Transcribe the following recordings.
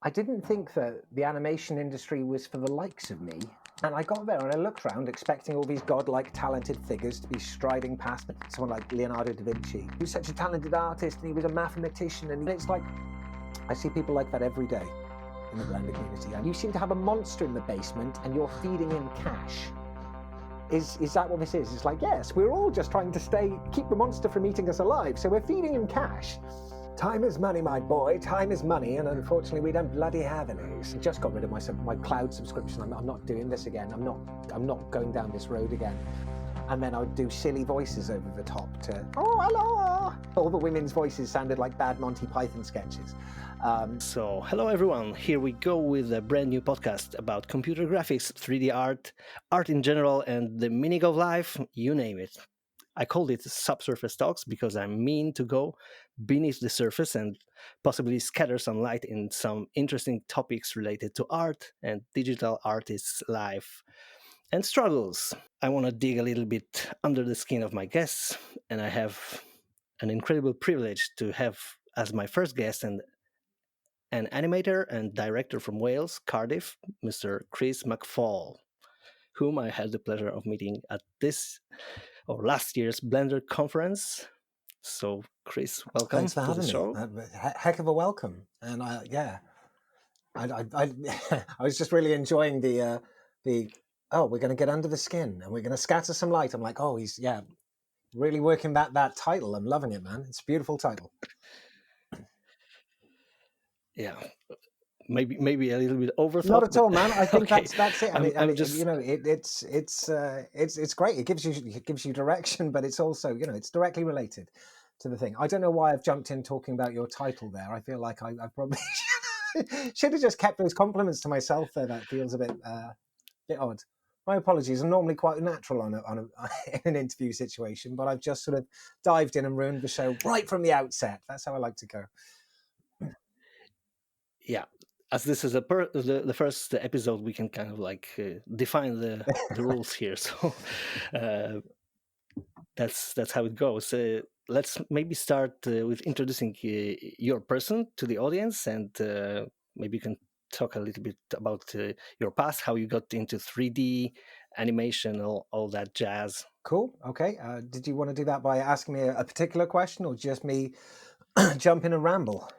I didn't think that the animation industry was for the likes of me. And I got there and I looked around expecting all these godlike talented figures to be striding past me. Someone like Leonardo da Vinci, he was such a talented artist and he was a mathematician. And it's like, I see people like that every day in the Blender community. And you seem to have a monster in the basement and you're feeding him cash. Is that what this is? It's like, yes, we're all just trying to keep the monster from eating us alive. So we're feeding him cash. Time is money, my boy. Time is money, and unfortunately, we don't bloody have any. I just got rid of my cloud subscription. I'm not doing this again. I'm not going down this road again. And then I would do silly voices over the top to, oh, hello. All the women's voices sounded like bad Monty Python sketches. So, hello everyone. Here we go with a brand new podcast about computer graphics, 3D art in general, and the meaning of life. You name it. I called it Subsurface Talks because I mean to go beneath the surface and possibly scatter some light in some interesting topics related to art and digital artists' life and struggles. I want to dig a little bit under the skin of my guests, and I have an incredible privilege to have as my first guest and an animator and director from Wales, Cardiff, Mr. Chris McFall, whom I had the pleasure of meeting at last year's Blender conference. So, Chris, welcome Thanks for to having the show. me. Heck of a welcome. And I was just really enjoying the we're going to get under the skin and we're going to scatter some light. I'm like, oh, he's really working that title. I'm loving it, man. It's a beautiful title. Yeah. Maybe a little bit overthought. Not at all, man. I think okay. that's it. I mean, just... it's great. It gives you direction, but it's also, it's directly related to the thing. I don't know why I've jumped in talking about your title there. I feel like I probably should have just kept those compliments to myself there. That feels a bit odd. My apologies. I'm normally quite natural in an interview situation, but I've just sort of dived in and ruined the show right from the outset. That's how I like to go. Yeah. As this is the first episode, we can kind of like define the rules here. So that's how it goes. Let's maybe start with introducing your person to the audience, and maybe you can talk a little bit about your past, how you got into 3D animation, all that jazz. Cool. Okay. Did you want to do that by asking me a particular question, or just me jump in and ramble?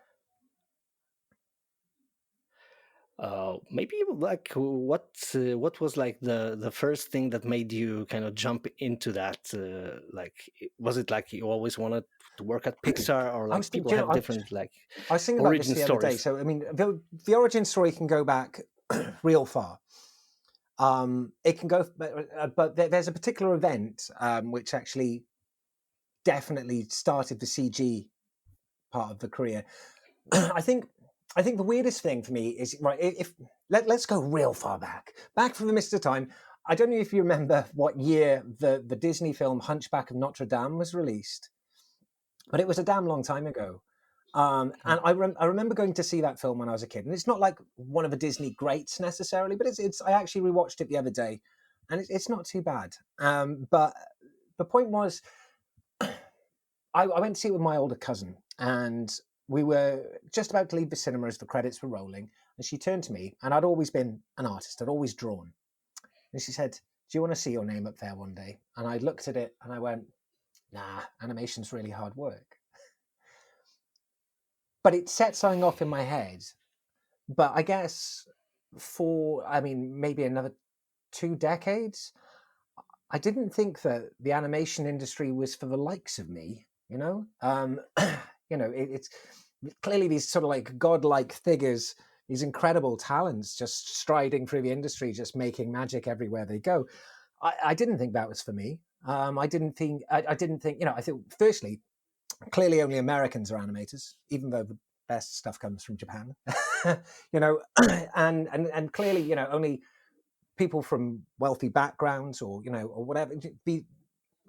Maybe like what was like the first thing that made you kind of jump into that? Like, was it like you always wanted to work at Pixar, or like people have different like I was thinking about this the other day. So I mean, the origin story can go back real far. It can go, but there's a particular event which actually definitely started the CG part of the career. I think the weirdest thing for me is, right, let's go real far back from the mist of time. I don't know if you remember what year the Disney film Hunchback of Notre Dame was released, but it was a damn long time ago. And I remember going to see that film when I was a kid, and it's not like one of the Disney greats necessarily, but it's I actually rewatched it the other day, and it's not too bad. But the point was, I went to see it with my older cousin, and we were just about to leave the cinema as the credits were rolling, and she turned to me, and I'd always been an artist, I'd always drawn, and she said, "Do you want to see your name up there one day?" And I looked at it and I went, "Nah, animation's really hard work." But it set something off in my head. But I guess maybe another 2 decades, I didn't think that the animation industry was for the likes of me, it's clearly these sort of like godlike figures, these incredible talents just striding through the industry, just making magic everywhere they go. I didn't think that was for me. I didn't think, I think, firstly, clearly only Americans are animators, even though the best stuff comes from Japan, and clearly, only people from wealthy backgrounds or whatever,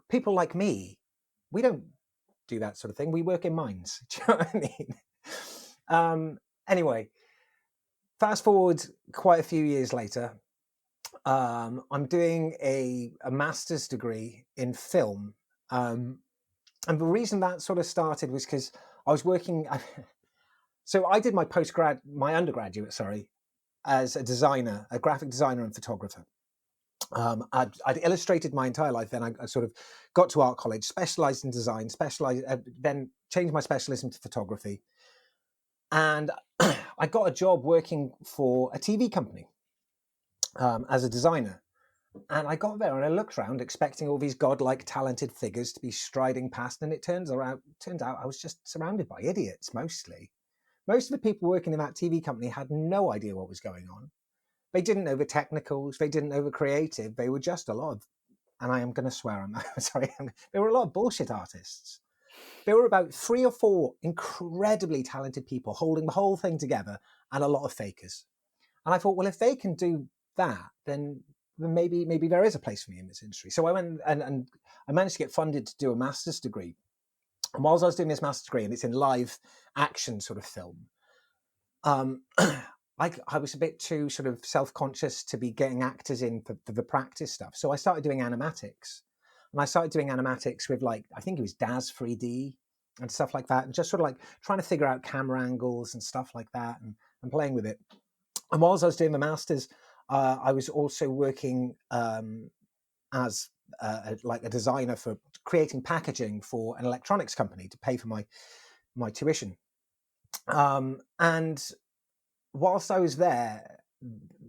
people like me, we don't do that sort of thing. We work in mines. Do you know what I mean? Anyway, fast forward quite a few years later, I'm doing a master's degree in film. And the reason that sort of started was because I was working. So I did my undergraduate, as a designer, a graphic designer and photographer. I'd illustrated my entire life. Then I sort of got to art college, specialized in design, then changed my specialism to photography. And I got a job working for a TV company as a designer. And I got there and I looked around expecting all these godlike talented figures to be striding past. And it turns out I was just surrounded by idiots mostly. Most of the people working in that TV company had no idea what was going on. They didn't know the technicals. They didn't know the creative. They were just a lot of, and I am going to swear, I'm sorry, there were a lot of bullshit artists. There were about 3 or 4 incredibly talented people holding the whole thing together and a lot of fakers. And I thought, well, if they can do that, then maybe there is a place for me in this industry. So I went and I managed to get funded to do a master's degree. And whilst I was doing this master's degree, and it's in live action sort of film, I was a bit too sort of self-conscious to be getting actors in for the practice stuff. So I started doing animatics. And I started doing animatics with, like, I think it was DAZ 3D and stuff like that. And just sort of like trying to figure out camera angles and stuff like that and playing with it. And whilst I was doing the master's, I was also working as like a designer for creating packaging for an electronics company to pay for my tuition. And whilst I was there,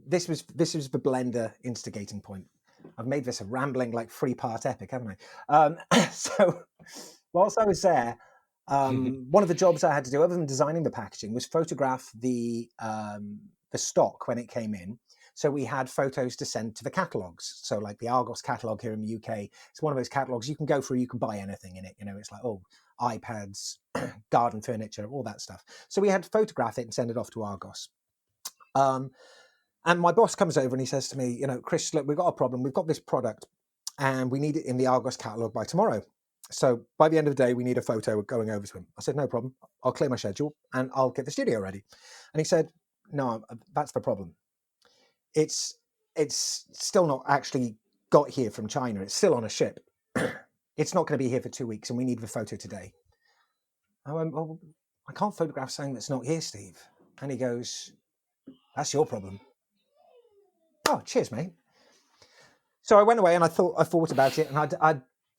this was the Blender instigating point. I've made this a rambling, like, 3-part epic, haven't I? So whilst I was there, one of the jobs I had to do, other than designing the packaging, was photograph the stock when it came in. So we had photos to send to the catalogs. So like the Argos catalog here in the UK, it's one of those catalogs you can go through, you can buy anything in it. You know, it's like, iPads, garden furniture, all that stuff. So we had to photograph it and send it off to Argos. And my boss comes over and he says to me, Chris, look, we've got a problem. We've got this product and we need it in the Argos catalog by tomorrow. So by the end of the day, we need a photo going over to him. I said, no problem. I'll clear my schedule and I'll get the studio ready. And he said, no, that's the problem. It's still not actually got here from China. It's still on a ship. It's not going to be here for 2 weeks and we need the photo today. I went, well, I can't photograph something that's not here, Steve. And he goes, that's your problem. Oh, cheers, mate. So I went away and I thought about it, and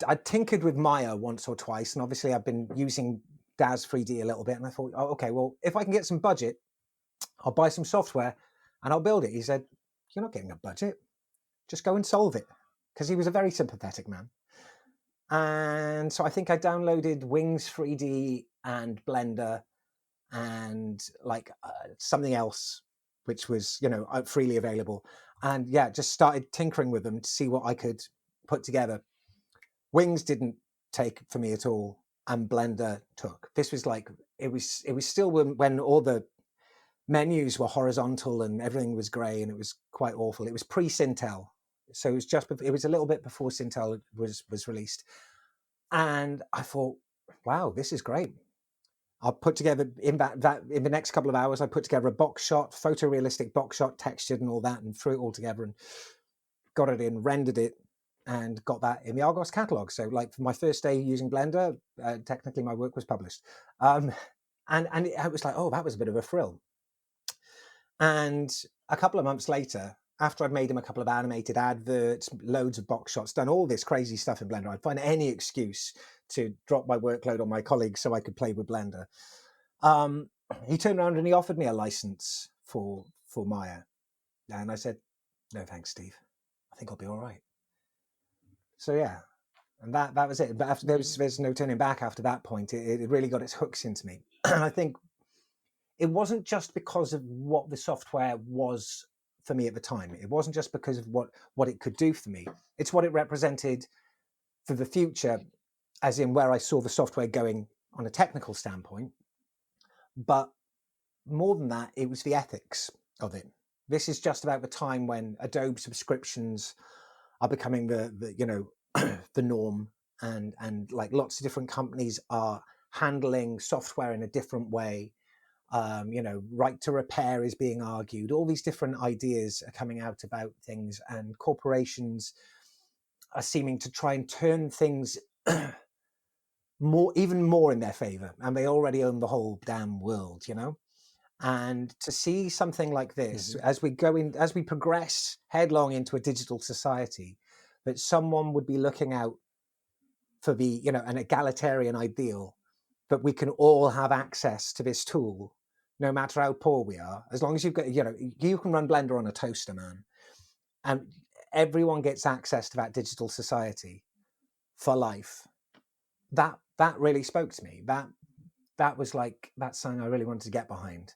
I'd tinkered with Maya once or twice, and obviously I've been using DAZ 3D a little bit, and I thought, okay, well, if I can get some budget, I'll buy some software and I'll build it. He said, you're not getting a budget. Just go and solve it. Because he was a very sympathetic man. And so I think I downloaded Wings 3D and Blender and something else, which was, freely available. And yeah, just started tinkering with them to see what I could put together. Wings didn't take for me at all, and Blender took. This was like, it was still when all the menus were horizontal and everything was grey and it was quite awful. It was pre-Sintel. So it was a little bit before Sintel was released. And I thought, wow, this is great. I'll put together in the next couple of hours, I put together a box shot, photorealistic box shot, textured and all that, and threw it all together and got it in, rendered it, and got that in the Argos catalog. So like for my first day using Blender, technically my work was published. And it was like, oh, that was a bit of a thrill. And a couple of months later, after I'd made him a couple of animated adverts, loads of box shots, done all this crazy stuff in Blender, I'd find any excuse to drop my workload on my colleagues so I could play with Blender. He turned around and he offered me a license for Maya. And I said, no, thanks, Steve. I think I'll be all right. So yeah, and that was it. But after there's no turning back after that point. It really got its hooks into me. And I think it wasn't just because of what the software was for me at the time. It wasn't just because of what it could do for me. It's what it represented for the future, as in where I saw the software going on a technical standpoint. But more than that, it was the ethics of it. This is just about the time when Adobe subscriptions are becoming the the norm, and like lots of different companies are handling software in a different way. Right to repair is being argued. All these different ideas are coming out about things, and corporations are seeming to try and turn things even more in their favor. And they already own the whole damn world, And to see something like this, as we progress headlong into a digital society, that someone would be looking out for an egalitarian ideal, that we can all have access to this tool, no matter how poor we are, as long as you've got, you can run Blender on a toaster, man, and everyone gets access to that digital society for life. That really spoke to me. That was like, that's something I really wanted to get behind.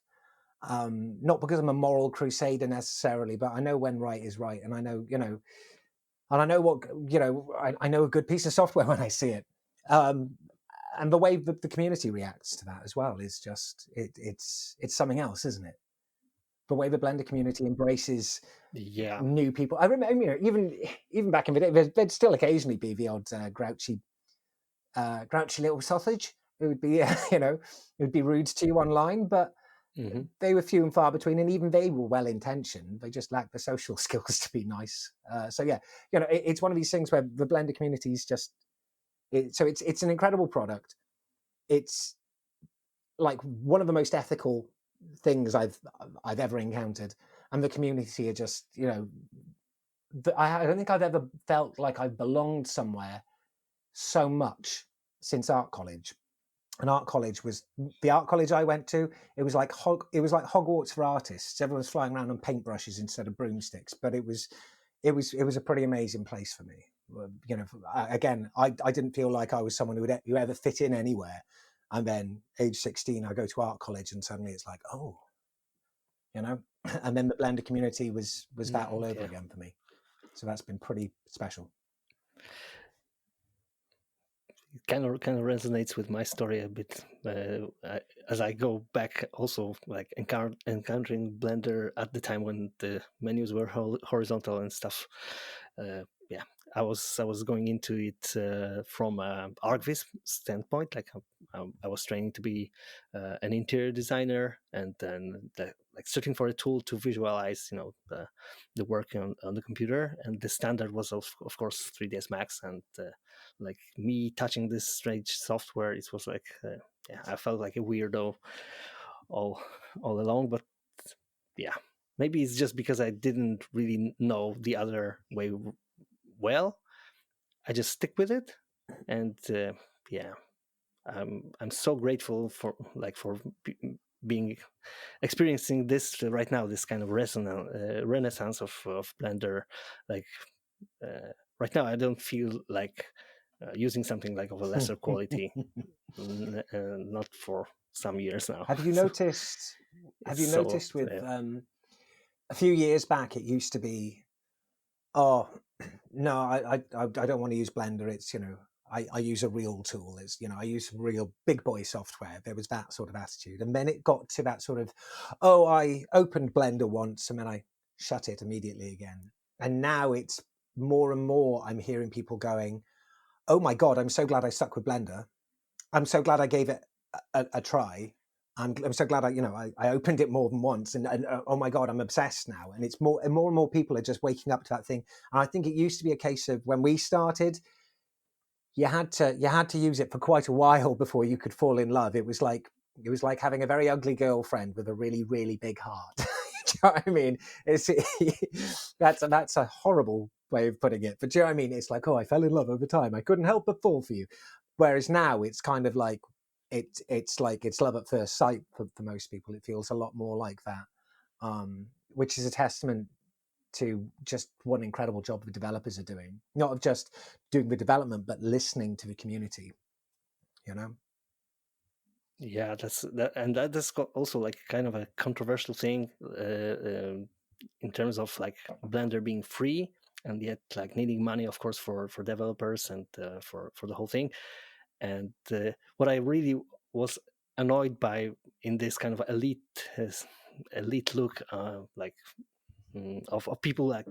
Not because I'm a moral crusader necessarily, but I know when right is right, and I know, and I know what, I know a good piece of software when I see it. And the way that the community reacts to that as well is just, it's something else, isn't it? The way the Blender community embraces new people. I remember, even back in the day, there'd still occasionally be the odd grouchy little sausage who would be, it would be rude to you online, but they were few and far between, and even they were well-intentioned. They just lacked the social skills to be nice. So yeah, it's one of these things where the Blender community is just, it's an incredible product. It's like one of the most ethical things I've ever encountered, and the community are just, I don't think I've ever felt like I've belonged somewhere so much since art college. And art college was the art college I went to. It was like Hogwarts for artists. Everyone's flying around on paintbrushes instead of broomsticks. But it was a pretty amazing place for me. Again, I didn't feel like I was someone who ever fit in anywhere. And then age 16, I go to art college, and suddenly it's like, oh, and then the Blender community was that all over again for me. So that's been pretty special. Kind of resonates with my story a bit, as I go back also, like encountering Blender at the time when the menus were horizontal and stuff. I was going into it from an ArcVis standpoint. Like I was training to be an interior designer, and then like searching for a tool to visualize, the work on the computer. And the standard was of course 3ds Max, and like me touching this strange software, it was like I felt like a weirdo all along. But yeah, maybe it's just because I didn't really know the other way well. I just stick with it, and I'm so grateful for being experiencing this right now, this kind of renaissance of Blender. Like right now, I don't feel like using something like of a lesser quality, not for some years now. Have you noticed? Have you noticed with a few years back, it used to be, oh no, I don't want to use Blender. It's I use a real tool. It's I use real big boy software. There was that sort of attitude, and then it got to that sort of, oh, I opened Blender once and then I shut it immediately again. And now it's more and more I'm hearing people going, oh my God, I'm so glad I stuck with Blender. I'm so glad I gave it a try. I'm so glad I opened it more than once, and oh my God, I'm obsessed now. And it's more and more people are just waking up to that thing. And I think it used to be a case of when we started, you had to use it for quite a while before you could fall in love. It was like having a very ugly girlfriend with a really, really big heart. Do you know what I mean? That's a horrible way of putting it. But do you know what I mean? It's like, oh, I fell in love over time. I couldn't help but fall for you. Whereas now it's kind of like it's like it's love at first sight for most people. It feels a lot more like that, which is a testament to just what an incredible job the developers are doing. Not of just doing the development, but listening to the community. Yeah, that's also like kind of a controversial thing in terms of like Blender being free and yet like needing money, of course, for developers and for the whole thing. And what I really was annoyed by in this kind of elite look, like of people like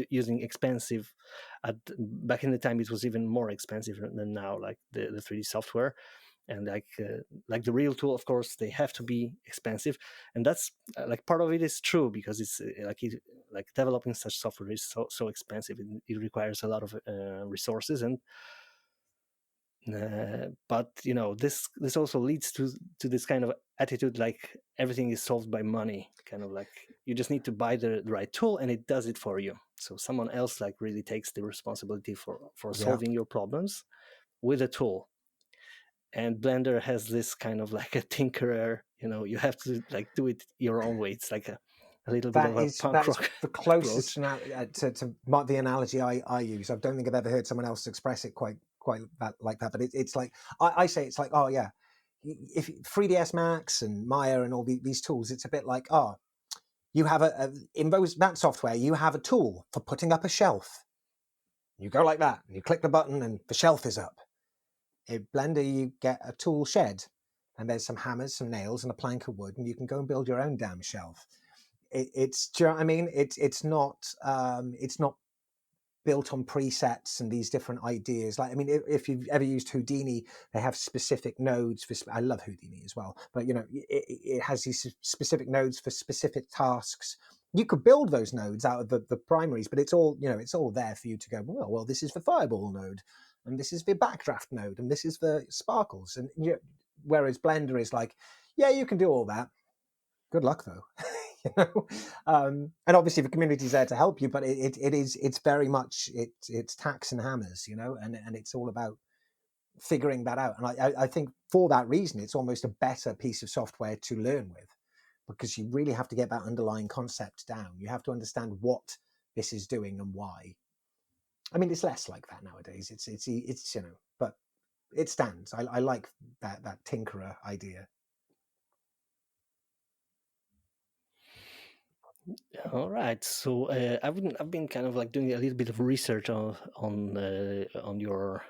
using expensive. Back in the time, it was even more expensive than now, like the 3D software. And like the real tool, of course, they have to be expensive, and that's like part of it is true, because it's like developing such software is so expensive. It requires a lot of resources, and but this also leads to this kind of attitude like everything is solved by money, kind of like you just need to buy the right tool and it does it for you. So someone else like really takes the responsibility for solving your problems with a tool. And Blender has this kind of like a tinkerer, you have to like do it your own way. It's like a little bit of a punk rock the closest to the analogy I use. I don't think I've ever heard someone else express it quite like that. But it's like I say it's like, oh yeah, if 3ds Max and Maya and all these tools, it's a bit like, you have in that software you have a tool for putting up a shelf. You go like that, and you click the button, and the shelf is up. In Blender, you get a tool shed, and there's some hammers, some nails, and a plank of wood, and you can go and build your own damn shelf. It's do you know what I mean? It's not built on presets and these different ideas. Like, I mean, if you've ever used Houdini, they have specific nodes for. I love Houdini as well, but it has these specific nodes for specific tasks. You could build those nodes out of the primaries, but it's all there for you to go. Well, this is the fireball node, and this is the backdraft node, and this is the sparkles, and whereas Blender is like, yeah, you can do all that. Good luck though. And obviously the community is there to help you, but it's very much it's tacks and hammers, and it's all about figuring that out. And I think for that reason it's almost a better piece of software to learn with, because you really have to get that underlying concept down. You have to understand what this is doing and why. I mean, it's less like that nowadays. It's but it stands. I like that tinkerer idea. All right, so I've been kind of like doing a little bit of research on your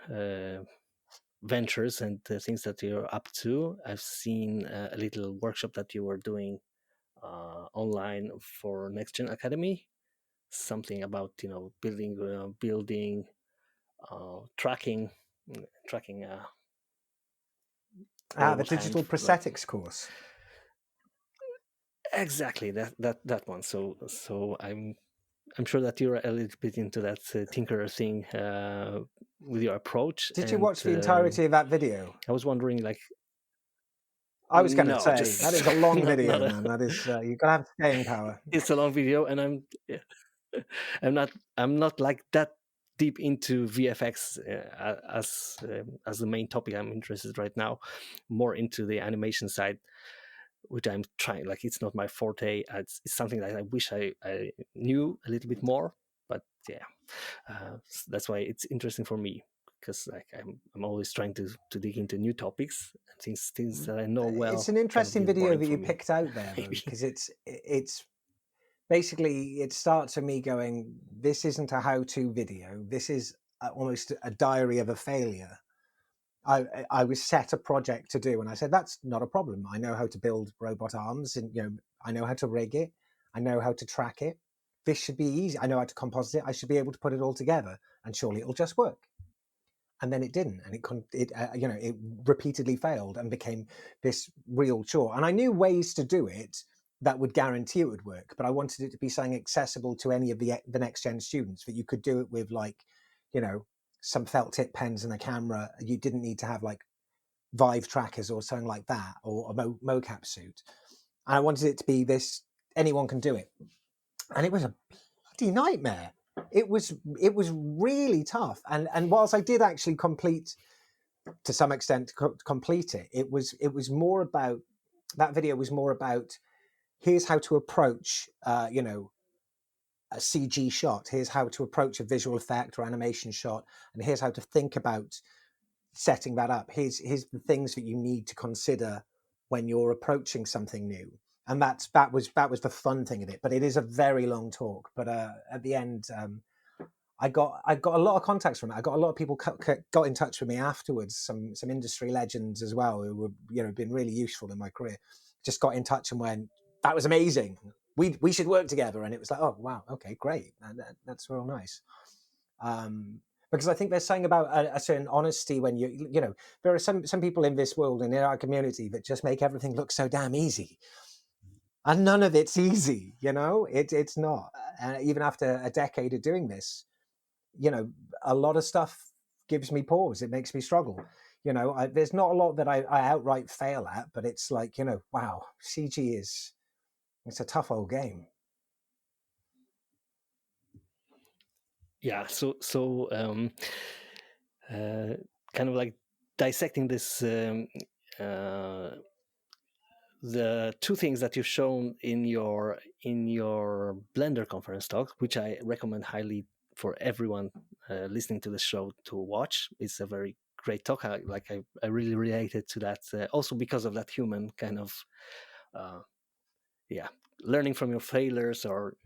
ventures and the things that you're up to. I've seen a little workshop that you were doing online for Next Gen Academy, something about building, tracking. The digital prosthetics course. Exactly that one. So I'm sure that you're a little bit into that tinkerer thing with your approach. Did you watch the entirety of that video? I was wondering, like, I was going to say that is a long video, man. That is you've got to have staying power. It's a long video, and I'm not like that deep into VFX as the main topic I'm interested right now. More into the animation side, which I'm trying. Like, it's not my forte. It's something that I wish I knew a little bit more. But yeah, that's why it's interesting for me, because like I'm always trying to dig into new topics and things that I know well. It's an interesting video that you picked out there, because it's basically, it starts with me going, this isn't a how-to video. This is almost a diary of a failure. I was set a project to do, and I said, that's not a problem. I know how to build robot arms, and I know how to rig it. I know how to track it. This should be easy. I know how to composite it. I should be able to put it all together, and surely it'll just work. And then it didn't, and it repeatedly failed and became this real chore. And I knew ways to do it that would guarantee it would work, but I wanted it to be something accessible to any of the next gen students, that you could do it with, like, some felt tip pens and a camera. You didn't need to have like Vive trackers or something like that, or a mocap suit. And I wanted it to be this, anyone can do it. And it was a bloody nightmare. It was really tough. And whilst I did actually complete, to some extent, complete it, it was more about, that video was more about, here's how to approach, a CG shot. Here's how to approach a visual effect or animation shot, and here's how to think about setting that up. Here's the things that you need to consider when you're approaching something new. And that was the fun thing of it. But it is a very long talk. But at the end, I got a lot of contacts from it. I got a lot of people got in touch with me afterwards. Some industry legends as well, who were been really useful in my career. Just got in touch and went, that was amazing. We should work together. And it was like, oh wow, okay, great. That's real nice. Because I think there's something about a certain honesty when there are some people in this world and in our community that just make everything look so damn easy. And none of it's easy, it's not. Even after a decade of doing this, a lot of stuff gives me pause. It makes me struggle. There's not a lot that I outright fail at, but it's like, wow, CG it's a tough old game. Yeah, kind of like dissecting this, the two things that you've shown in your Blender conference talk, which I recommend highly for everyone listening to the show to watch. It's a very great talk. I really related to that, also because of that human kind of learning from your failures, or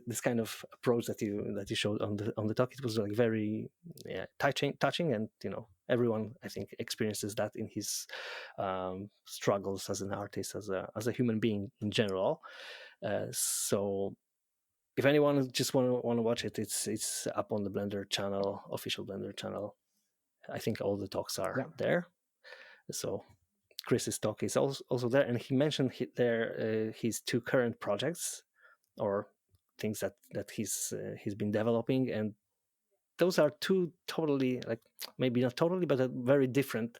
this kind of approach that you showed on the talk. It was like very touching, and everyone, I think, experiences that in his struggles as an artist, as a human being in general. So if anyone just want to watch it, it's up on the Blender channel, official Blender channel. I think all the talks are there. So Chris's talk is also there, and he mentioned his two current projects, or things that he's been developing, and those are two totally, like, maybe not totally, but very different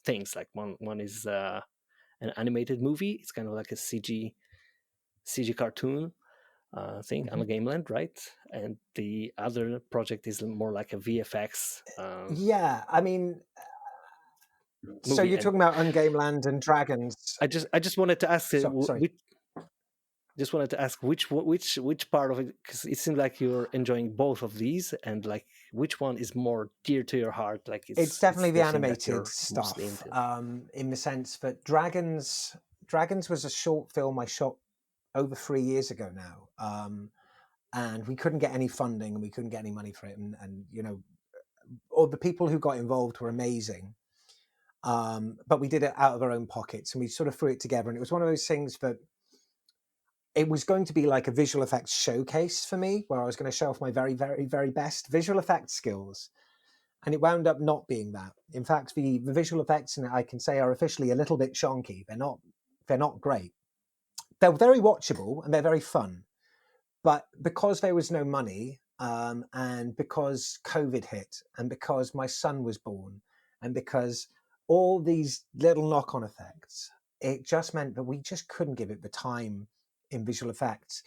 things. Like one is an animated movie. It's kind of like a CG cartoon thing on a Gameland, right? And the other project is more like a VFX. I mean, so you're talking about Ungameland and Dragons. I just wanted to ask, sorry. Just wanted to ask which part of it, because it seems like you're enjoying both of these, and like which one is more dear to your heart. Like it's definitely the animated stuff, in the sense that Dragons was a short film I shot over 3 years ago now, and we couldn't get any funding and we couldn't get any money for it, and all the people who got involved were amazing, but we did it out of our own pockets, and we sort of threw it together, and it was one of those things that it was going to be like a visual effects showcase for me, where I was going to show off my very, very, very best visual effects skills. And it wound up not being that. In fact, the visual effects, and I can say, are officially a little bit shonky. They're not great. They're very watchable and they're very fun. But because there was no money, and because COVID hit, and because my son was born, and because all these little knock-on effects, it just meant that we just couldn't give it the time in visual effects,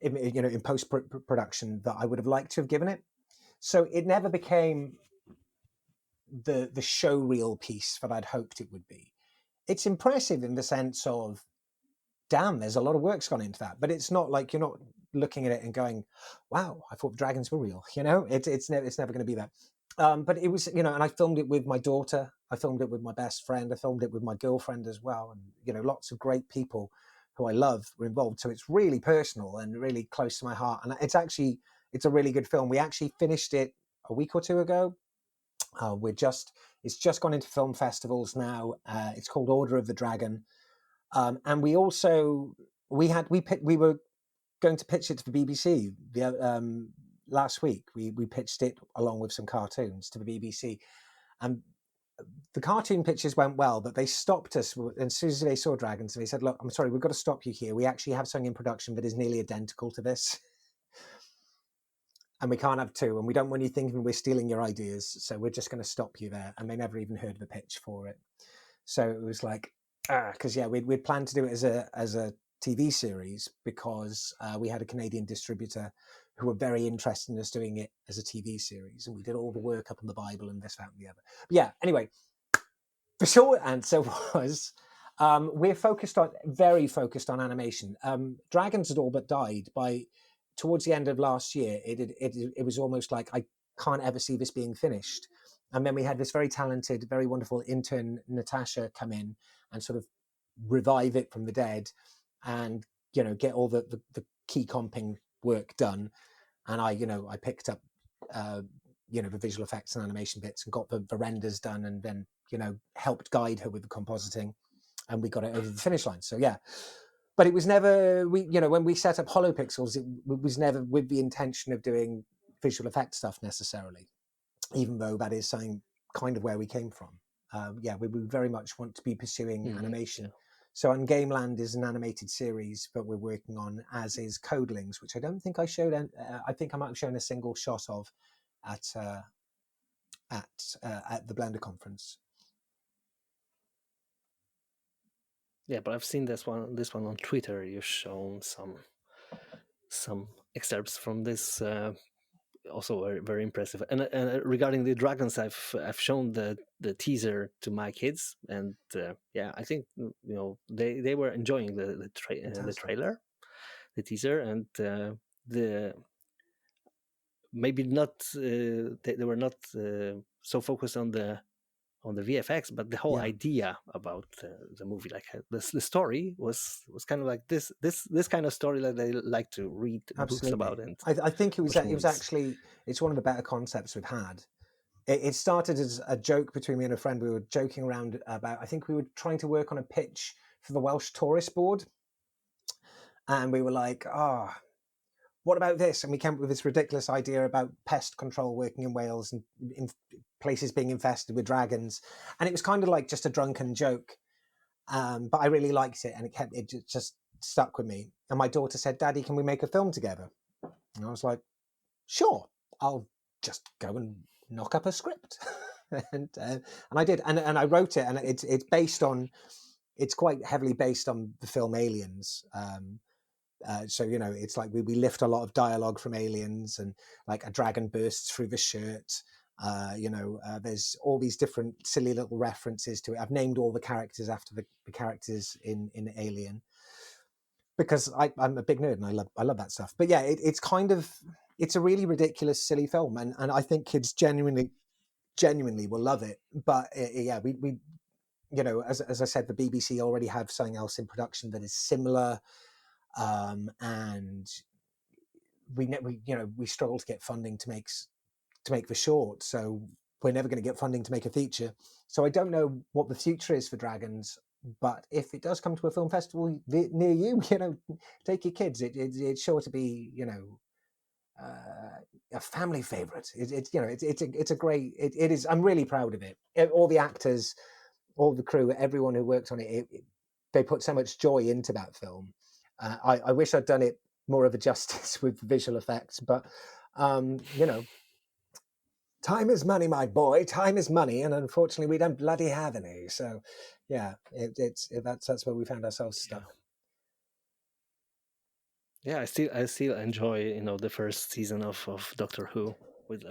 in post-production, that I would have liked to have given it. So it never became the show reel piece that I'd hoped it would be. It's impressive in the sense of, damn, there's a lot of work's gone into that, but it's not like you're not looking at it and going, wow, I thought the dragons were real. It's never going to be that. But it was, and I filmed it with my daughter. I filmed it with my best friend. I filmed it with my girlfriend as well. And, lots of great people who I love were involved. So it's really personal and really close to my heart. And it's a really good film. We actually finished it a week or two ago. It's just gone into film festivals now. It's called Order of the Dragon. And we also, we were going to pitch it to the BBC last week. We pitched it along with some cartoons to the BBC, and the cartoon pitches went well, but they stopped us as soon as they saw Dragons. They said, look, I'm sorry, we've got to stop you here. We actually have something in production that is nearly identical to this, and we can't have two, and we don't want you thinking we're stealing your ideas, so we're just going to stop you there. And they never even heard the pitch for it. So it was like, because we'd planned to do it as a TV series, because we had a Canadian distributor who were very interested in us doing it as a TV series, and we did all the work up on the Bible and this, that, and the other. But anyway, the short answer was, we're very focused on animation. Dragons had all but died by towards the end of last year. It was almost like, I can't ever see this being finished. And then we had this very talented, very wonderful intern, Natasha, come in and sort of revive it from the dead, and get all the key comping work done. And I picked up the visual effects and animation bits, and got the renders done, and then helped guide her with the compositing, and we got it over the finish line. So but it was never, when we set up Hollow Pixels, it was never with the intention of doing visual effects stuff necessarily, even though that is something kind of where we came from. We very much want to be pursuing animation. Yeah. So Ungameland is an animated series that we're working on, as is Codelings, which I don't think I showed. I think I might have shown a single shot of at at the Blender conference. Yeah, but I've seen this one on Twitter. You've shown some excerpts from this. Also very, very impressive. And regarding the dragons, I've shown the teaser to my kids, and yeah, I think they were enjoying the trailer, the teaser, and the maybe not they were not so focused on the VFX, but the whole idea about the movie, like the story was kind of like this kind of story that they like to read books about. And I think it was actually, it's one of the better concepts we've had. It started as a joke between me and a friend. We were joking around about, I think we were trying to work on a pitch for the Welsh Tourist Board, and we were like, what about this? And we came up with this ridiculous idea about pest control working in Wales and in places being infested with dragons. And it was kind of like just a drunken joke. But I really liked it, and it just stuck with me. And my daughter said, "Daddy, can we make a film together?" And I was like, "Sure, I'll just go and knock up a script." and I did. And I wrote it, and it's quite heavily based on the film Aliens. So it's like we lift a lot of dialogue from Aliens, and like a dragon bursts through the shirt. There's all these different silly little references to it. I've named all the characters after the characters in Alien, because I'm a big nerd and I love that stuff. But yeah, it's a really ridiculous, silly film, and I think kids genuinely will love it. But we as I said, the BBC already have something else in production that is similar. And we struggle to get funding to make the short, so we're never going to get funding to make a feature. So I don't know what the future is for Dragons, but if it does come to a film festival near you, take your kids. It's sure to be a family favorite. It's a great. It is. I'm really proud of it. All the actors, all the crew, everyone who worked on it, they put so much joy into that film. I wish I'd done it more of a justice with visual effects, but time is money, my boy. Time is money, and unfortunately, we don't bloody have any. So, yeah, that's where we found ourselves stuck. Yeah, I still enjoy the first season of Doctor Who. With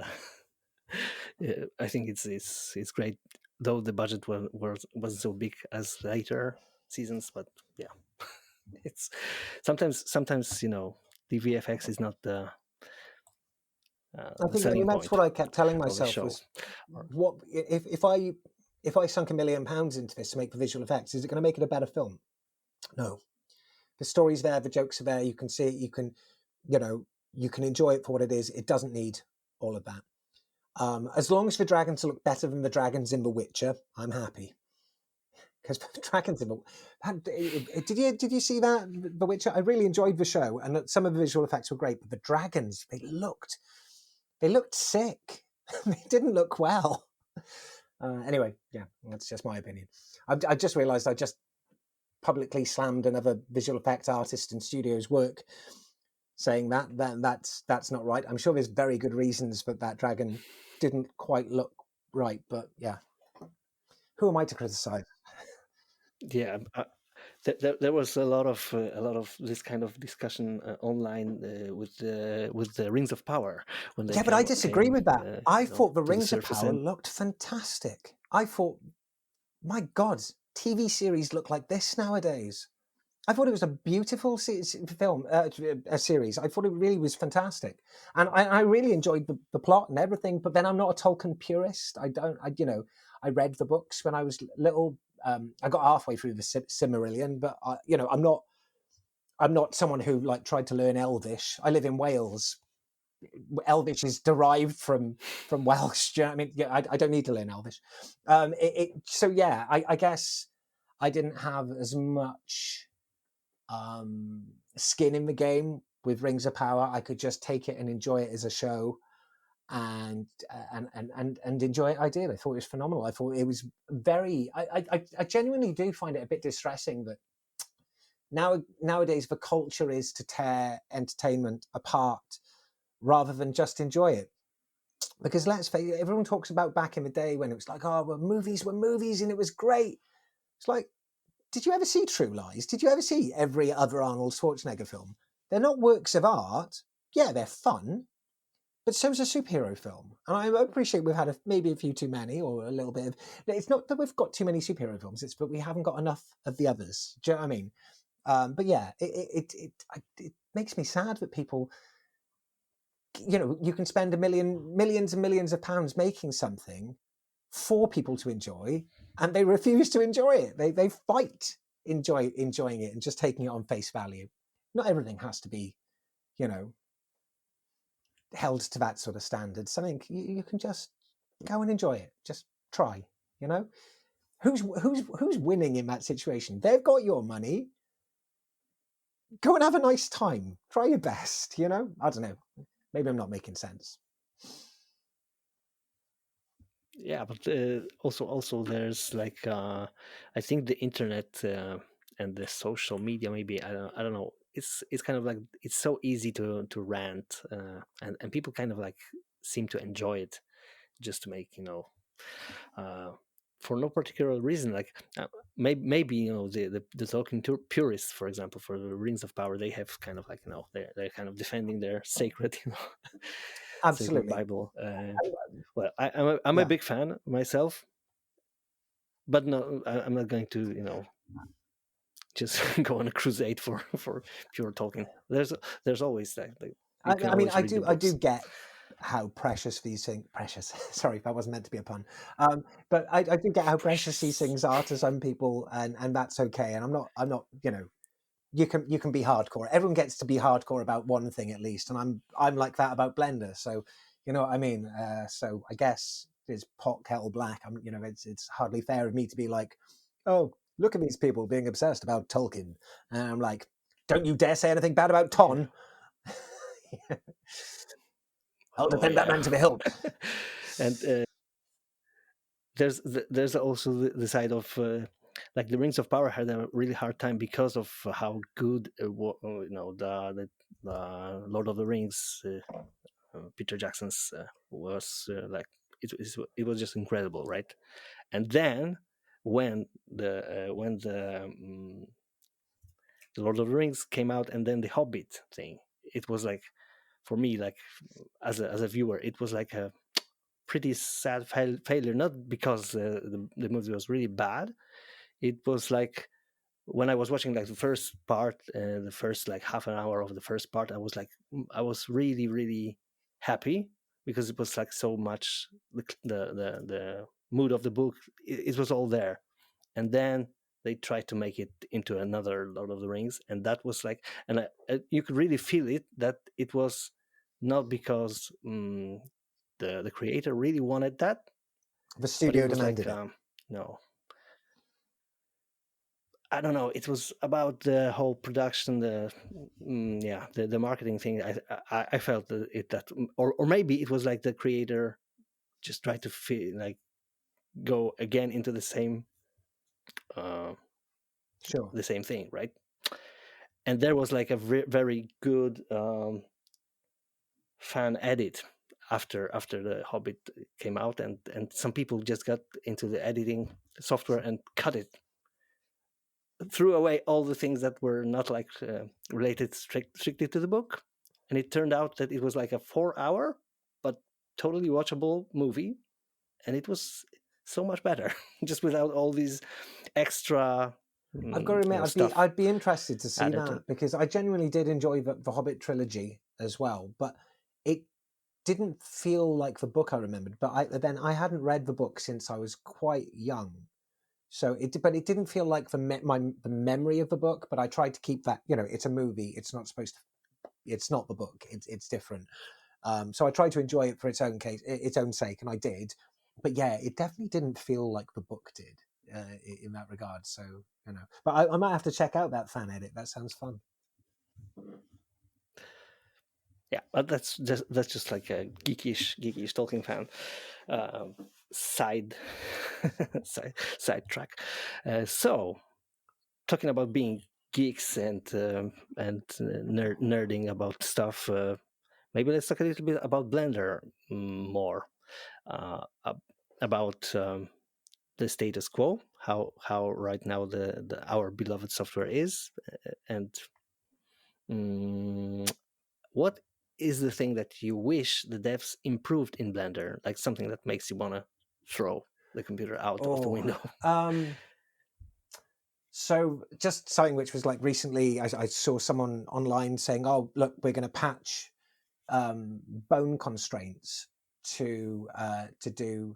I think it's great, though the budget wasn't so big as later seasons. But yeah, it's sometimes the VFX is not the I think that's what I kept telling myself was, what if I sunk £1 million into this to make the visual effects, is it going to make it a better film? No. The story's there, the jokes are there, you can see it, you can enjoy it for what it is. It doesn't need all of that. As long as the dragons look better than the dragons in The Witcher, I'm happy. Because the dragons in did you see that, The Witcher? I really enjoyed the show, and some of the visual effects were great, but the dragons, they looked sick. They didn't look well. Anyway, yeah, that's just my opinion. I just realised I just publicly slammed another visual effects artist and studio's work, saying that's not right. I'm sure there's very good reasons that dragon didn't quite look right, but yeah, who am I to criticize? Yeah, there was a lot of this kind of discussion online with the Rings of Power when they but I disagree with that. I thought the Rings of Power looked fantastic. I thought, my God, TV series look like this nowadays. I thought it was a beautiful film, a series. I thought it really was fantastic, and I really enjoyed the plot and everything. But then I'm not a Tolkien purist. I read the books when I was little. I got halfway through the Silmarillion, but I'm not someone who like tried to learn Elvish. I live in Wales. Elvish is derived from Welsh. Do you know what I mean? Yeah, I don't need to learn Elvish. So yeah, I guess I didn't have as much skin in the game with Rings of Power. I could just take it and enjoy it as a show, and enjoy it ideally. I thought it was phenomenal. I thought it was very. I genuinely do find it a bit distressing that nowadays the culture is to tear entertainment apart rather than just enjoy it. Because let's face it, everyone talks about back in the day when it was like, oh, well, movies were movies and it was great. It's like, did you ever see True Lies? Did you ever see every other Arnold Schwarzenegger film? They're not works of art. Yeah, they're fun, but so's a superhero film. And I appreciate we've had maybe a few too many, or a little bit of. It's not that we've got too many superhero films. It's that we haven't got enough of the others. Do you know what I mean? But yeah, it makes me sad that people, you can spend millions and millions of pounds making something for people to enjoy, and they refuse to enjoy it. They fight enjoying it and just taking it on face value. Not everything has to be, held to that sort of standard. Something you can just go and enjoy it. Just try. Who's winning in that situation? They've got your money. Go and have a nice time. Try your best. I don't know. Maybe I'm not making sense. Yeah, but also there's like I think the internet and the social media, maybe I don't know. It's kind of like it's so easy to rant, and people kind of like seem to enjoy it, just to make for no particular reason. Like maybe the talking purists, for example, for the Rings of Power, they have kind of like they're kind of defending their sacred sacred Absolutely. Bible. Well, I'm a big fan myself, but no, I'm not going to just go on a crusade for pure Tolkien. There's always that. I do get how precious these things. Precious. Sorry, that wasn't meant to be a pun. But I do get how precious these things are to some people, and that's okay. And I'm not. You can be hardcore. Everyone gets to be hardcore about one thing at least, and I'm like that about Blender. So you know what I mean. So I guess it's pot kettle black. It's hardly fair of me to be like, oh, look at these people being obsessed about Tolkien, and I'm like, don't you dare say anything bad about Ton. I'll defend that man to the hilt. And there's also the side of like the Rings of Power had a really hard time because of how good the Lord of the Rings, Peter Jackson's was like it was just incredible, right? And then when the Lord of the Rings came out, and then the Hobbit thing, it was like, for me, like as a viewer, it was like a pretty sad failure. Not because the movie was really bad. It was like when I was watching like the first part, the first like half an hour of the first part, I was really really happy, because it was like so much the mood of the book. It was all there, and then they tried to make it into another Lord of the Rings, and that was like, and you could really feel it, that it was not because the creator really wanted that, the studio demanded like, it. No, I don't know. It was about the whole production, the marketing thing. I felt that, or maybe it was like the creator just tried to like go again into the same, Sure, the same thing, right? And there was like a very good fan edit after the Hobbit came out, and some people just got into the editing software and cut it, threw away all the things that were not like related strictly to the book, and it turned out that it was like a 4-hour but totally watchable movie, and it was so much better just without all these extra I've got to admit, I'd be interested to see that, it. because I genuinely did enjoy the Hobbit trilogy as well, but it didn't feel like the book I remembered. But I hadn't read the book since I was quite young, so it didn't feel like the memory of the book. But I tried to keep that. It's a movie. It's not supposed to. It's not the book. It's different. So I tried to enjoy it for its own sake, and I did. But yeah, it definitely didn't feel like the book did in that regard. So but I might have to check out that fan edit. That sounds fun. Yeah, but that's just like a geekish Tolkien fan side track. So, talking about being geeks and nerding about stuff, maybe let's talk a little bit about Blender more. about the status quo, how right now our beloved software is, and what is the thing that you wish the devs improved in Blender, like something that makes you want to throw the computer out of the window? So just something which was like recently, I saw someone online saying, "Oh, look, we're going to patch bone constraints to do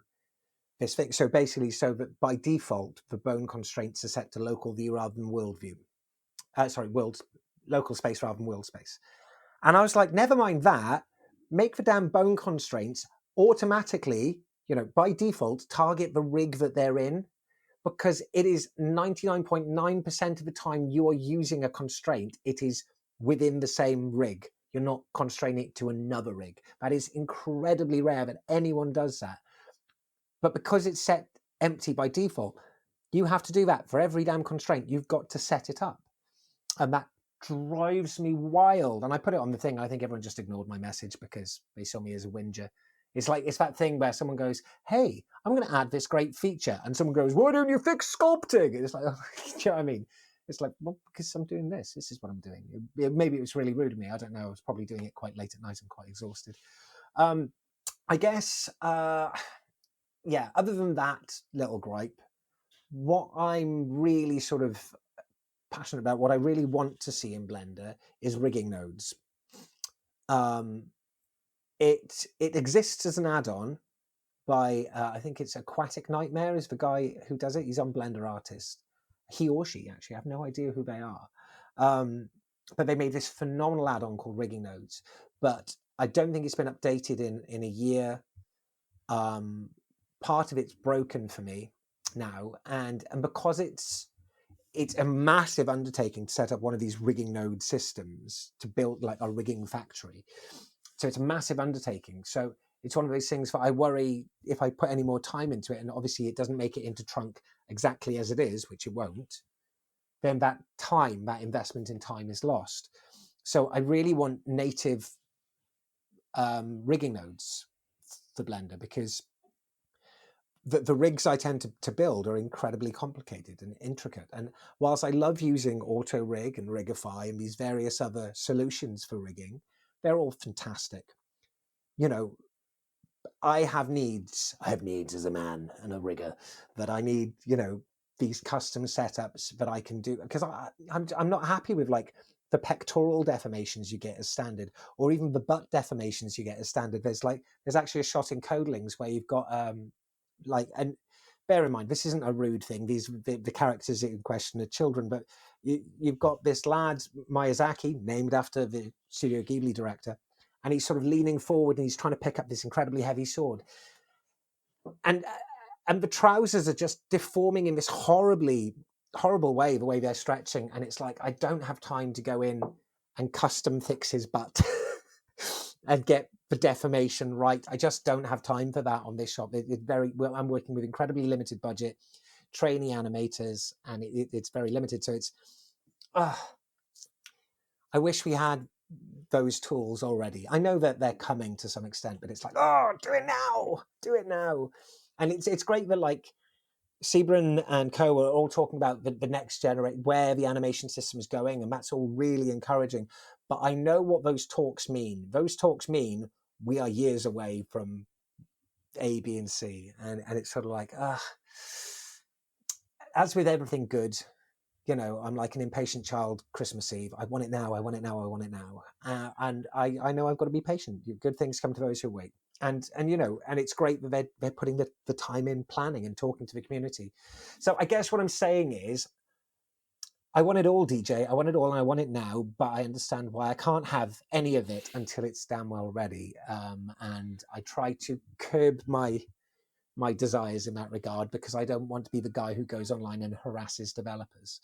this thing." So basically, so that by default, the bone constraints are set to local view rather than world view. Local space rather than world space. And I was like, never mind that. Make the damn bone constraints automatically, by default, target the rig that they're in, because it is 99.9% of the time you are using a constraint, it is within the same rig. You're not constraining it to another rig. That is incredibly rare that anyone does that. But because it's set empty by default, you have to do that for every damn constraint. You've got to set it up. And that drives me wild. And I put it on the thing. I think everyone just ignored my message because they saw me as a whinger. It's like, it's that thing where someone goes, "Hey, I'm going to add this great feature." And someone goes, "Why don't you fix sculpting?" And it's like, oh, do you know what I mean? It's like, well, because I'm doing this. This is what I'm doing. Maybe it was really rude of me. I don't know. I was probably doing it quite late at night and quite exhausted. I guess, yeah, other than that little gripe, what I'm really sort of passionate about, what I really want to see in Blender is rigging nodes. It exists as an add-on by I think it's Aquatic Nightmare is the guy who does it. He's on Blender Artist. He or she, actually, I have no idea who they are. But they made this phenomenal add-on called rigging nodes. But I don't think it's been updated in a year. Part of it's broken for me now, and because it's a massive undertaking to set up one of these rigging node systems to build like a rigging factory. So it's a massive undertaking. So it's one of those things that I worry if I put any more time into it, and obviously it doesn't make it into trunk exactly as it is, which it won't, then that investment in time is lost. So I really want native rigging nodes for Blender, because the rigs I tend to build are incredibly complicated and intricate. And whilst I love using Auto Rig and Rigify and these various other solutions for rigging, they're all fantastic. I have needs as a man and a rigger, that I need, these custom setups that I can do, because I'm not happy with like the pectoral deformations you get as standard, or even the butt deformations you get as standard. There's actually a shot in Codlings where you've got and bear in mind, this isn't a rude thing. The characters in question are children, but you've got this lad, Miyazaki, named after the Studio Ghibli director, and he's sort of leaning forward and he's trying to pick up this incredibly heavy sword. And the trousers are just deforming in this horrible way, the way they're stretching. And it's like, I don't have time to go in and custom fix his butt and get the deformation right. I just don't have time for that on this shop. I'm working with incredibly limited budget, trainee animators, and it's very limited. So it's, I wish we had those tools already. I know that they're coming to some extent, but it's like, do it now. And it's great that like Sebren and co are all talking about the next generation, where the animation system is going, and that's all really encouraging. But I know what those talks mean. Those talks mean we are years away from A, B, and C, and it's sort of like, as with everything good, I'm like an impatient child. Christmas Eve, I want it now. I want it now. I want it now. And I know I've got to be patient. Good things come to those who wait. And it's great that they're putting the time in planning and talking to the community. So I guess what I'm saying is, I want it all, DJ. I want it all, and I want it now. But I understand why I can't have any of it until it's damn well ready. And I try to curb my desires in that regard, because I don't want to be the guy who goes online and harasses developers.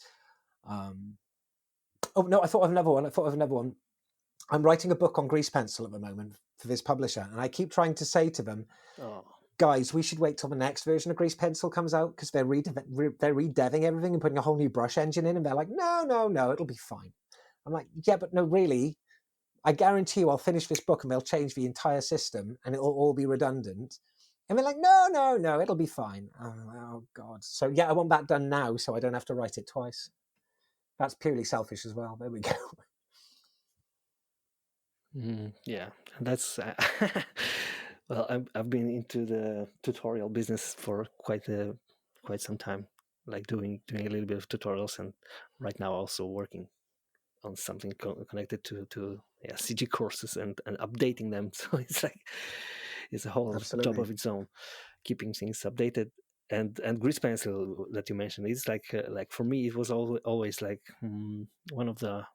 Oh no, I thought of another one. I'm writing a book on grease pencil at the moment for this publisher, and I keep trying to say to them, guys, we should wait till the next version of grease pencil comes out, because they're redeving everything and putting a whole new brush engine in, and they're like, no, it'll be fine. I'm like, yeah, but no, really, I guarantee you I'll finish this book and they'll change the entire system and it'll all be redundant. And we're like, no, it'll be fine. Oh God. So yeah, I want that done now so I don't have to write it twice. That's purely selfish as well. There we go. Yeah, that's well, I've been into the tutorial business for quite some time, like doing a little bit of tutorials, and right now also working on something connected to CG courses and updating them. So it's a whole Absolutely. job of its own, keeping things updated. And grease pencil that you mentioned, it's like for me it was always like one of the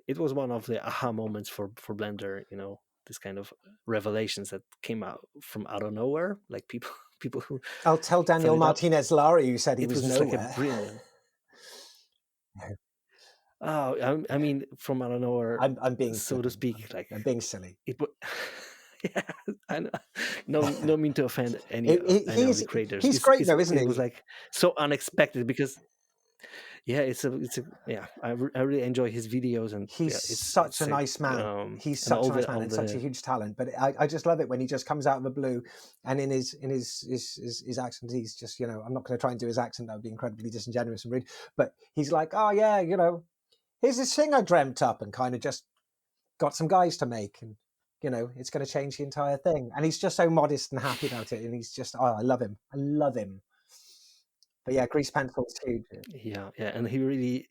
it was one of the aha moments for Blender, this kind of revelations that came out of nowhere, like people who I'll tell Daniel Martinez Lara who said he was just nowhere. like a brilliant. Oh, I mean, from out of nowhere, I'm being so to speak. I'm being silly. Yeah, I know. No mean to offend any of the creators. He's great though, isn't he? It was like so unexpected because I really enjoy his videos, and he's such a nice man. He's such a nice man and such a huge talent. But I just love it when he just comes out of the blue, and in his accent, he's just, I'm not going to try and do his accent. That would be incredibly disingenuous and rude. But he's like, oh yeah, here's this thing I dreamt up, and kind of just got some guys to make, and it's going to change the entire thing. And he's just so modest and happy about it, and he's just, I love him. But yeah, grease pencil's huge. Yeah, and he really,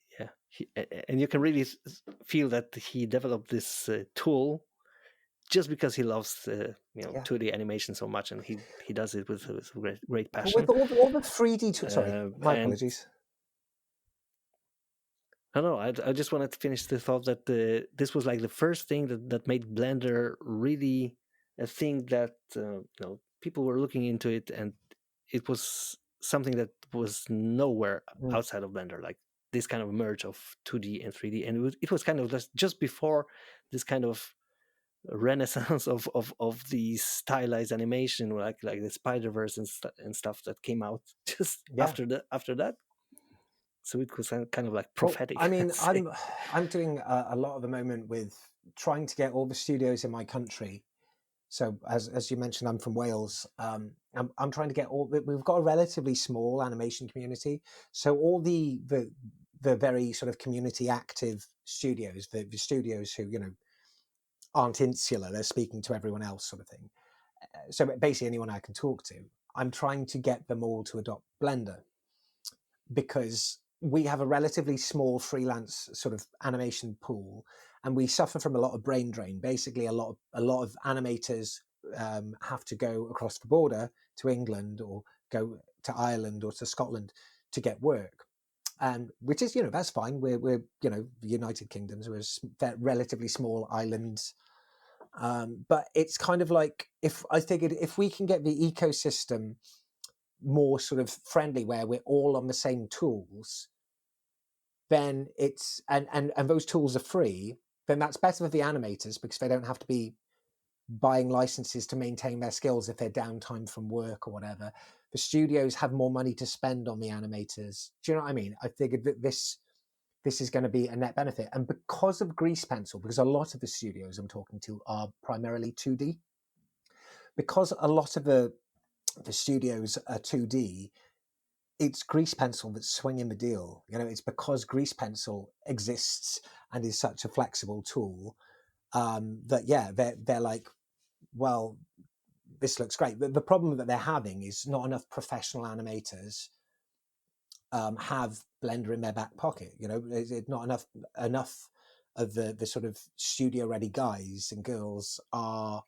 and you can really feel that he developed this tool just because he loves 2D animation so much, and he does it with great passion. With all the 3D tools. Sorry, my apologies. No, I just wanted to finish the thought that this was like the first thing that made Blender really a thing that people were looking into it, and it was something that was nowhere outside of Blender, like this kind of merge of 2D and 3D, and it was kind of just before this kind of renaissance of the stylized animation, like the Spider-Verse and stuff that came out just after that. So it was kind of like prophetic. Well, I mean, I'm doing a lot at the moment with trying to get all the studios in my country. So as you mentioned, I'm from Wales. I'm trying to get we've got a relatively small animation community. So all the very sort of community active studios, the studios who, aren't insular, they're speaking to everyone else sort of thing. So basically anyone I can talk to, I'm trying to get them all to adopt Blender, because we have a relatively small freelance sort of animation pool, and we suffer from a lot of brain drain. Basically, a lot of animators have to go across the border to England or go to Ireland or to Scotland to get work, and which is, that's fine. We're the United Kingdom's, we're relatively small islands, but it's kind of like, I figured if we can get the ecosystem more sort of friendly, where we're all on the same tools, then it's and those tools are free, then that's better for the animators, because they don't have to be buying licenses to maintain their skills if they're downtime from work or whatever. The studios have more money to spend on the animators. Do you know what I mean? I figured that this is going to be a net benefit. And because of grease pencil, because a lot of the studios I'm talking to are primarily 2D, because a lot of the studios are 2D, it's grease pencil that's swinging the deal. It's because grease pencil exists and is such a flexible tool that they're like, well, this looks great. But the problem that they're having is not enough professional animators have Blender in their back pocket. It's not enough of the sort of studio ready guys and girls are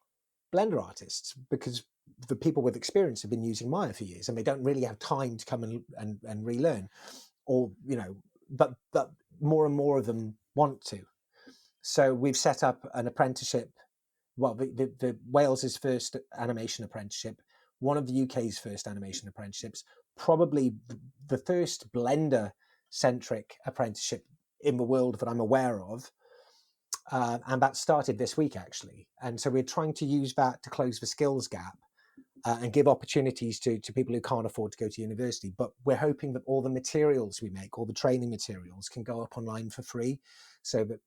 Blender artists, because the people with experience have been using Maya for years, and they don't really have time to come and relearn, or but more and more of them want to. So we've set up an apprenticeship. Well, the Wales's first animation apprenticeship, one of the UK's first animation apprenticeships, probably the first Blender centric apprenticeship in the world that I'm aware of. And that started this week, actually. And so we're trying to use that to close the skills gap and give opportunities to people who can't afford to go to university. But we're hoping that all the materials we make, all the training materials, can go up online for free, so that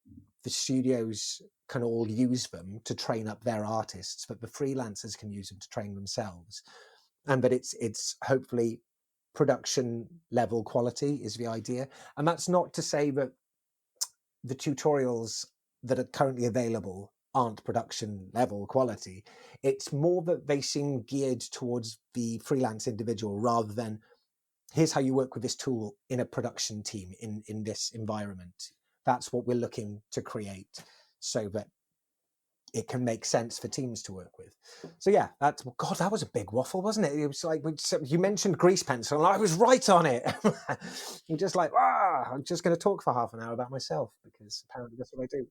the studios can all use them to train up their artists, but the freelancers can use them to train themselves. And that it's hopefully production level quality is the idea. And that's not to say that the tutorials that are currently available aren't production level quality. It's more that they seem geared towards the freelance individual rather than here's how you work with this tool in a production team in this environment. That's what we're looking to create so that it can make sense for teams to work with. So yeah, that was a big waffle, wasn't it? It was like, you mentioned grease pencil and I was right on it. I'm just like, I'm just going to talk for half an hour about myself because apparently that's what I do.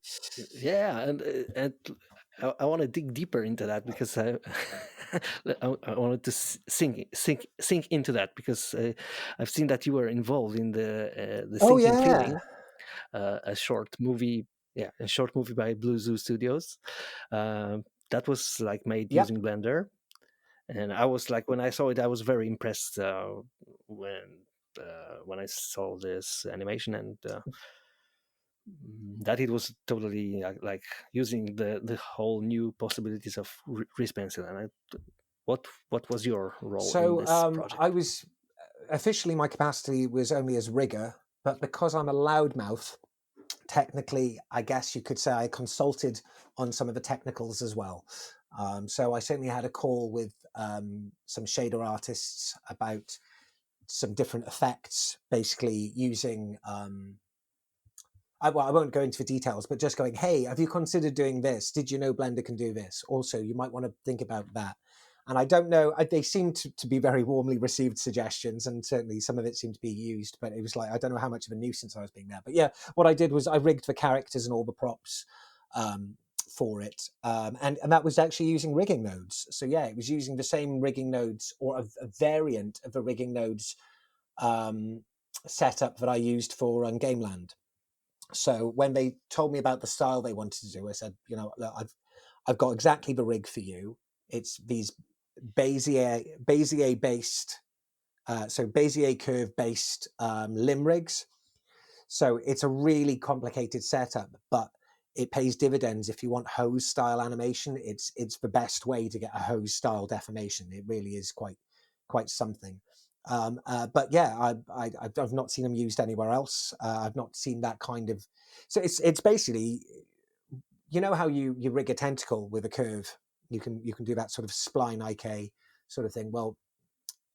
Yeah, and I want to dig deeper into that because I wanted to sink into that because I've seen that you were involved in the Thinking Feeling, a short movie. Yeah, a short movie by Blue Zoo Studios. That was like made using Blender, and I was like, when I saw it, I was very impressed when I saw this animation and that it was totally like using the whole new possibilities of grease pencil. And what was your role in this project? I was officially, my capacity was only as rigger, but because I'm a loudmouth, technically, I guess you could say I consulted on some of the technicals as well. So I certainly had a call with some shader artists about some different effects, basically using, I won't go into the details, but just going, hey, have you considered doing this? Did you know Blender can do this? Also, you might want to think about that. And I don't know, they seem to be very warmly received suggestions, and certainly some of it seemed to be used, but it was like, I don't know how much of a nuisance I was being there. But yeah, what I did was I rigged the characters and all the props for it. And that was actually using rigging nodes. So yeah, it was using the same rigging nodes or a variant of the rigging nodes setup that I used for Gameland. So when they told me about the style they wanted to do, I said, look, I've got exactly the rig for you. It's these Bezier based, so Bezier curve based limb rigs. So it's a really complicated setup, but it pays dividends if you want hose style animation. It's the best way to get a hose style deformation. It really is quite something. But yeah, I've not seen them used anywhere else. I've not seen that kind of. So it's basically, how you rig a tentacle with a curve. You can do that sort of spline IK sort of thing. Well,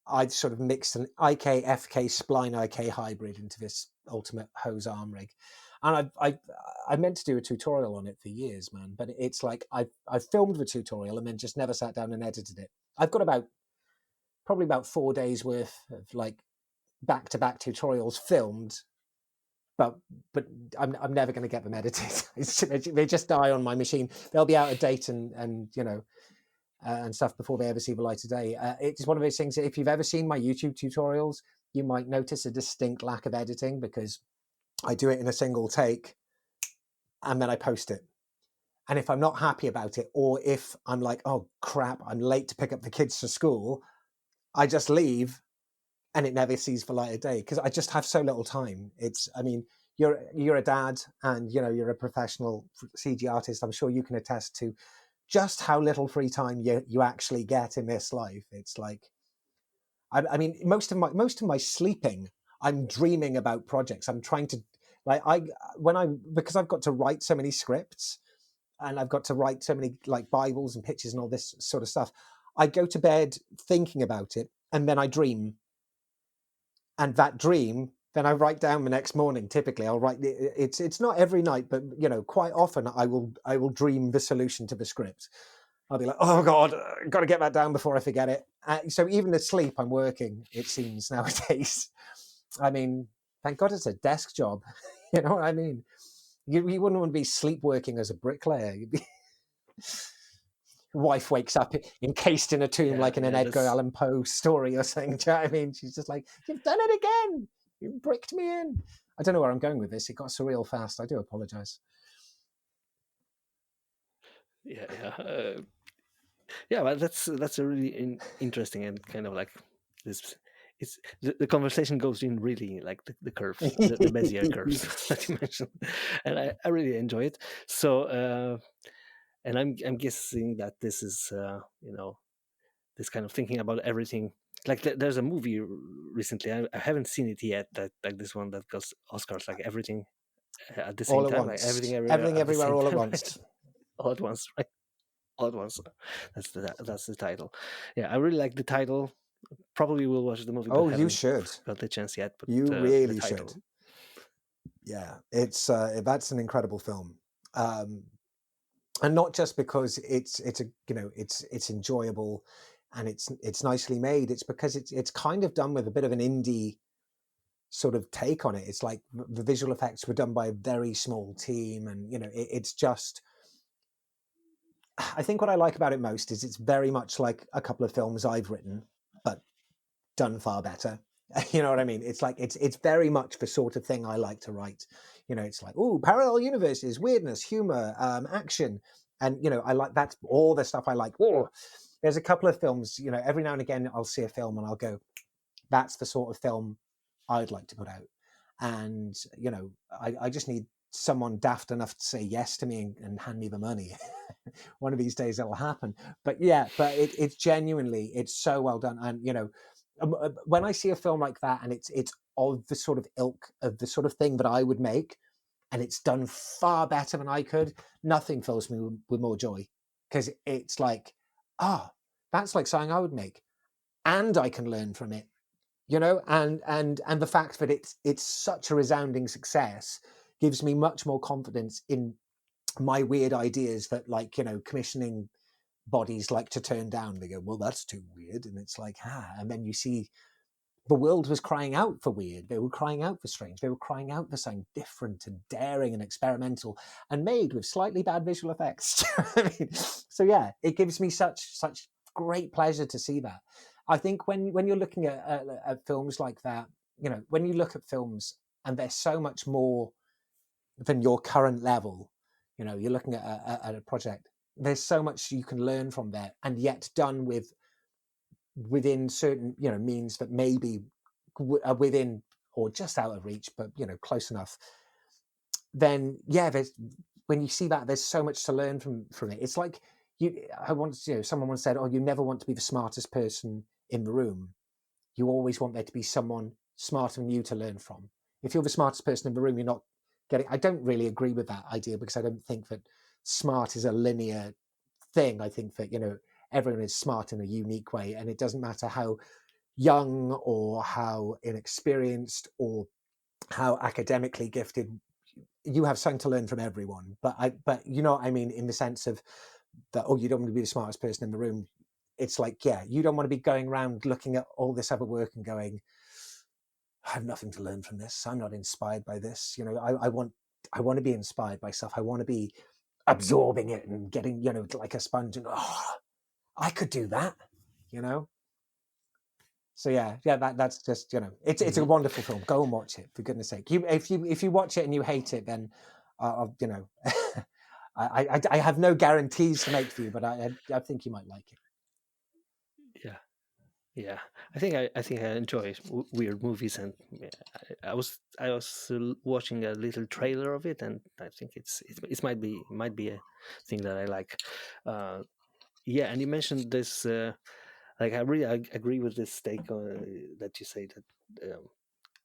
I've sort of mixed an IK FK spline IK hybrid into this ultimate hose arm rig, and I meant to do a tutorial on it for years, man. But it's like I filmed the tutorial and then just never sat down and edited it. I've got probably about 4 days worth of like back-to-back tutorials filmed, but I'm never going to get them edited. They just die on my machine. They'll be out of date and and stuff before they ever see the light of day. It's one of those things that if you've ever seen my YouTube tutorials, you might notice a distinct lack of editing because I do it in a single take and then I post it. And if I'm not happy about it, or if I'm like, oh crap, I'm late to pick up the kids for school, I just leave and it never sees the light of day because I just have so little time. You're a dad and you're a professional CG artist. I'm sure you can attest to just how little free time you actually get in this life. It's like, most of my sleeping, I'm dreaming about projects. I'm trying to because I've got to write so many scripts and I've got to write so many like Bibles and pictures and all this sort of stuff. I go to bed thinking about it and then I dream. And that dream, then I write down the next morning. Typically, I'll write. It's not every night, but quite often I will dream the solution to the script. I'll be like, oh God, got to get that down before I forget it. So even asleep, I'm working. It seems nowadays. I mean, thank God it's a desk job. You know what I mean? You wouldn't want to be sleep working as a bricklayer. Wife wakes up encased in a tomb like in an Edgar Allan Poe story or something. Do you know what I mean? She's just like, you've done it again. You bricked me in. I don't know where I'm going with this. It got surreal fast. I do apologize. Yeah, but that's a really interesting and kind of like this it's the conversation goes in really like the curves, the Bezier curves that you mentioned, and I really enjoy it. So and I'm guessing that this is this kind of thinking about everything. Like there's a movie recently, I haven't seen it yet, that like this one that goes Oscars, like everything at the same All at time, like once. everything Everything at the everywhere same all at time, once. right? All at once, right? All at once. That's the title. Yeah, I really like the title. Probably will watch the movie, but Oh, you haven't should. got the chance yet. But You the really title. should. Yeah, it's that's an incredible film, and not just because it's a it's enjoyable, and it's nicely made. It's because it's kind of done with a bit of an indie sort of take on it. It's like the visual effects were done by a very small team, and it's just. I think what I like about it most is it's very much like a couple of films I've written, but done far better. You know what I mean? It's like it's very much the sort of thing I like to write. It's like, oh, parallel universes, weirdness, humor, action, and I like that's all the stuff I like. Oh, there's a couple of films. Every now and again I'll see a film and I'll go, that's the sort of film I'd like to put out. And I just need someone daft enough to say yes to me and hand me the money. One of these days it'll happen. But yeah, but it's genuinely, it's so well done. And when I see a film like that, and it's of the sort of ilk of the sort of thing that I would make, and it's done far better than I could, nothing fills me with more joy, because it's like, that's like something I would make, and I can learn from it, and the fact that it's such a resounding success gives me much more confidence in my weird ideas that, like, commissioning bodies like to turn down. They go, well, that's too weird, and it's like, and then you see the world was crying out for weird. They were crying out for strange. They were crying out for something different and daring and experimental and made with slightly bad visual effects. I mean, so yeah, it gives me such great pleasure to see that. I think when you're looking at films like that, when you look at films and they're so much more than your current level, you're looking at a project. There's so much you can learn from there, and yet done within certain means that maybe are within or just out of reach, but close enough. Then yeah, when you see that, there's so much to learn from it. It's like someone once said, oh, you never want to be the smartest person in the room. You always want there to be someone smarter than you to learn from. If you're the smartest person in the room, you're not getting. I don't really agree with that idea, because I don't think that smart is a linear thing. I think that everyone is smart in a unique way, and it doesn't matter how young or how inexperienced or how academically gifted. You have something to learn from everyone, but you know what I mean, in the sense of that, oh, you don't want to be the smartest person in the room. It's like, yeah, you don't want to be going around looking at all this other work and going, I have nothing to learn from this. I'm not inspired by this. I want to be inspired by stuff. I want to be absorbing it and getting, like a sponge, and I could do that, So yeah, that's just, it's a wonderful film. Go and watch it, for goodness sake. If you watch it and you hate it, then I have no guarantees to make for you, but I think you might like it. Yeah, I think I enjoy weird movies, and I was watching a little trailer of it, and I think it might be a thing that I like. Yeah, and you mentioned this. Like, I really agree with this take that you say that.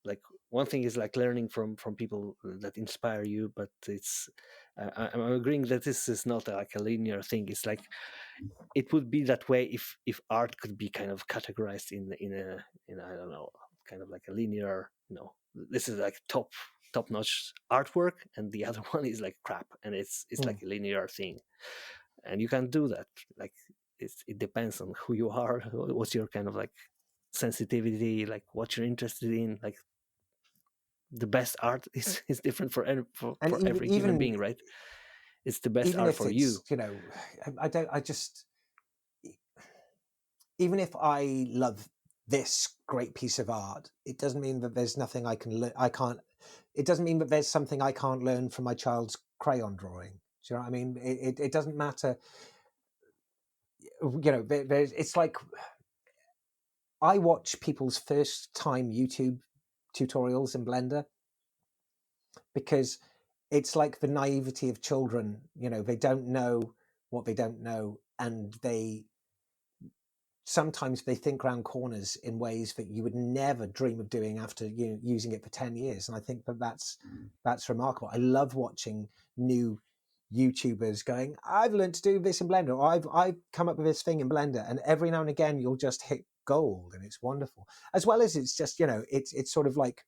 Like, one thing is like learning from people that inspire you, but it's I'm agreeing that this is not like a linear thing. It's like, it would be that way if art could be kind of categorized in I don't know, kind of like a linear, this is like top notch artwork, and the other one is like crap, and it's like a linear thing, and you can't do that. Like, it depends on who you are, what's your kind of like sensitivity, like what you're interested in. Like, the best art is different for every human being, right? It's the best even art if for it's, you. Even if I love this great piece of art, it doesn't mean that there's nothing I can learn. It doesn't mean that there's something I can't learn from my child's crayon drawing. Do you know what I mean? It doesn't matter. It's like, I watch people's first time YouTube tutorials in Blender because it's like the naivety of children. They don't know what they don't know, and sometimes they think around corners in ways that you would never dream of doing after using it for 10 years. And I think that's remarkable. I love watching new YouTubers going, I've learned to do this in Blender, or I've come up with this thing in Blender, and every now and again you'll just hit gold, and it's wonderful. As well as it's just, it's sort of like,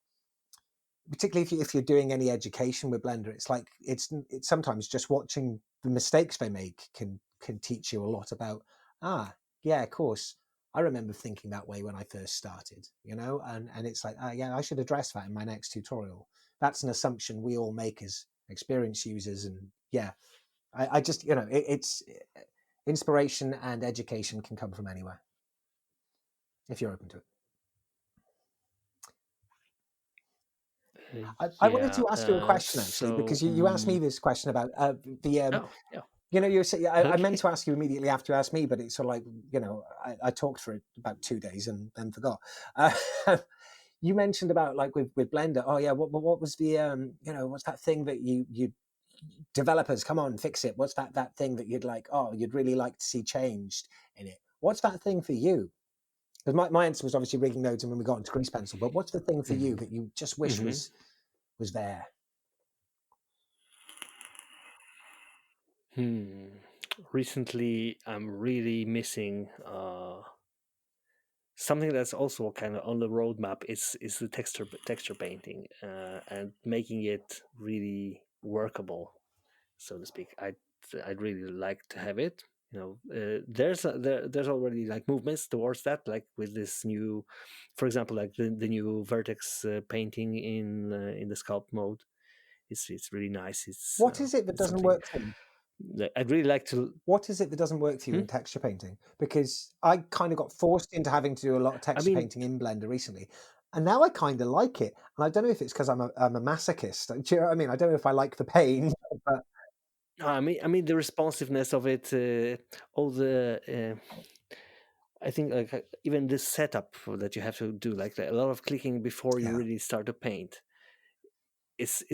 particularly if you're doing any education with Blender, it's like it's sometimes just watching the mistakes they make can teach you a lot about, yeah, of course, I remember thinking that way when I first started, and it's like, yeah, I should address that in my next tutorial. That's an assumption we all make as experienced users. And yeah, I just, it's inspiration and education can come from anywhere if you're open to it. I wanted to ask you a question, actually, because you asked me this question about the... I meant to ask you immediately after you asked me, but it's sort of like, I talked for about 2 days and then forgot. You mentioned about, like, with Blender, oh yeah, what was the, what's that thing that you developers, come on, fix it. What's that thing that you'd really like to see changed in it? What's that thing for you? Because my answer was obviously rigging nodes and when we got into Grease Pencil, but what's the thing for you that you just wish was there? Recently, I'm really missing something that's also kind of on the roadmap. Is the texture painting and making it really workable, so to speak. I'd really like to have it. There's already like movements towards that, like with this new, for example, like the new vertex painting in the sculpt mode. It's really nice. What is it that doesn't work for you? I'd really like to. What is it that doesn't work for you in texture painting? Because I kind of got forced into having to do a lot of texture painting in Blender recently, and now I kind of like it. And I don't know if it's because I'm a masochist. Do you know what I mean? I don't know if I like the pain, but I mean the responsiveness of it, all the. I think like even this setup that you have to do, like a lot of clicking before you really start to paint. It's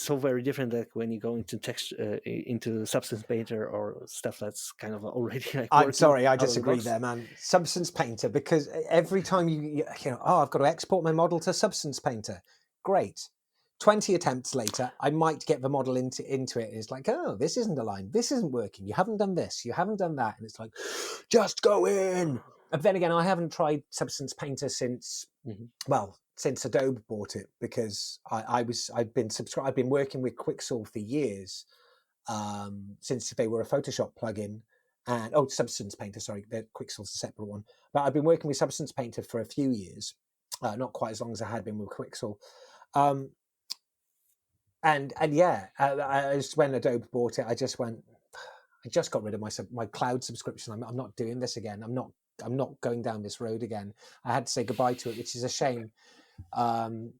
so very different like when you go into text into Substance Painter or stuff that's kind of already like. I'm sorry, I disagree there, man. Substance Painter, because every time I've got to export my model to Substance Painter. Great. 20 attempts later, I might get the model into it. It's like, oh, this isn't aligned. This isn't working. You haven't done this. You haven't done that. And it's like, just go in. But then again, I haven't tried Substance Painter since, since Adobe bought it, because I've been working with Quixel for years, since they were a Photoshop plugin. And Substance Painter, sorry, Quixel's a separate one. But I've been working with Substance Painter for a few years, not quite as long as I had been with Quixel. And yeah, when Adobe bought it, I just got rid of my cloud subscription. I'm not doing this again. I'm not going down this road again. I had to say goodbye to it, which is a shame. And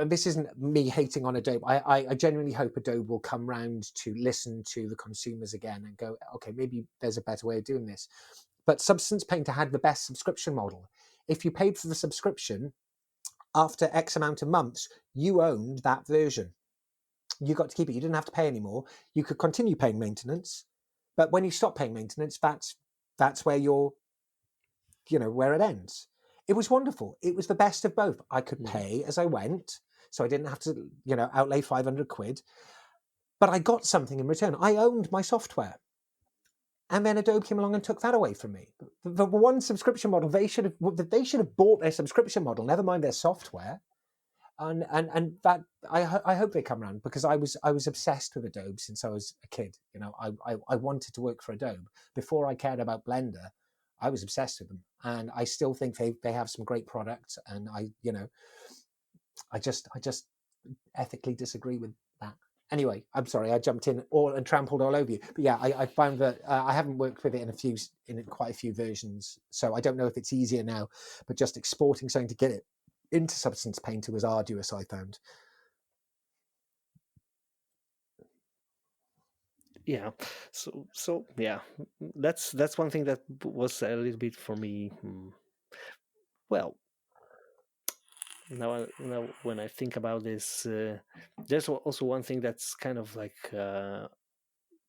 this isn't me hating on Adobe. I genuinely hope Adobe will come round to listen to the consumers again and go, okay, maybe there's a better way of doing this. But Substance Painter had the best subscription model. If you paid for the subscription, after X amount of months, you owned that version. You got to keep it. You didn't have to pay anymore. You could continue paying maintenance, but when you stop paying maintenance, that's where where it ends. It was wonderful. It was the best of both. I could pay as I went, so I didn't have to, outlay 500 quid, but I got something in return. I owned my software. And then Adobe came along and took that away from me. The one subscription model, they should have bought their subscription model, never mind their software. And that I hope they come around, because I was obsessed with Adobe since I was a kid. I wanted to work for Adobe before I cared about Blender. I was obsessed with them, and I still think they have some great products. And I just ethically disagree with that. Anyway, I'm sorry, I jumped in and trampled all over you. But yeah, I found that I haven't worked with it in quite a few versions, so I don't know if it's easier now. But just exporting something to get it into Substance Painter was arduous, I found. yeah. So yeah, that's one thing that was a little bit for me. Well, now when I think about this, there's also one thing that's kind of like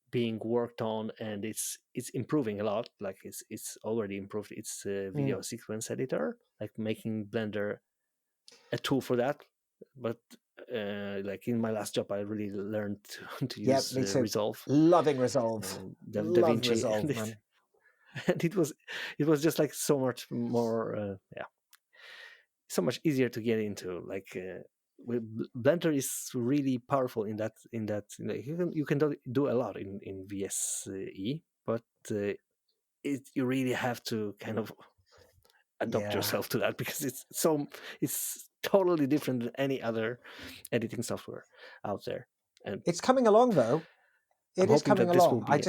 being worked on, and it's improving a lot. Like it's already improved. It's video sequence editor, like making Blender a tool for that. But like in my last job, I really learned to Yeah, use me too. Resolve, Loving Resolve. Da Love Vinci, Resolve, man. and it was just like so much more so much easier to get into. Like Blender is really powerful in that like, you can do a lot in VSE, but you really have to kind of adopt Yeah. yourself to that, because it's totally different than any other editing software out there. And It's coming along though. I'm It is hoping coming that this will along.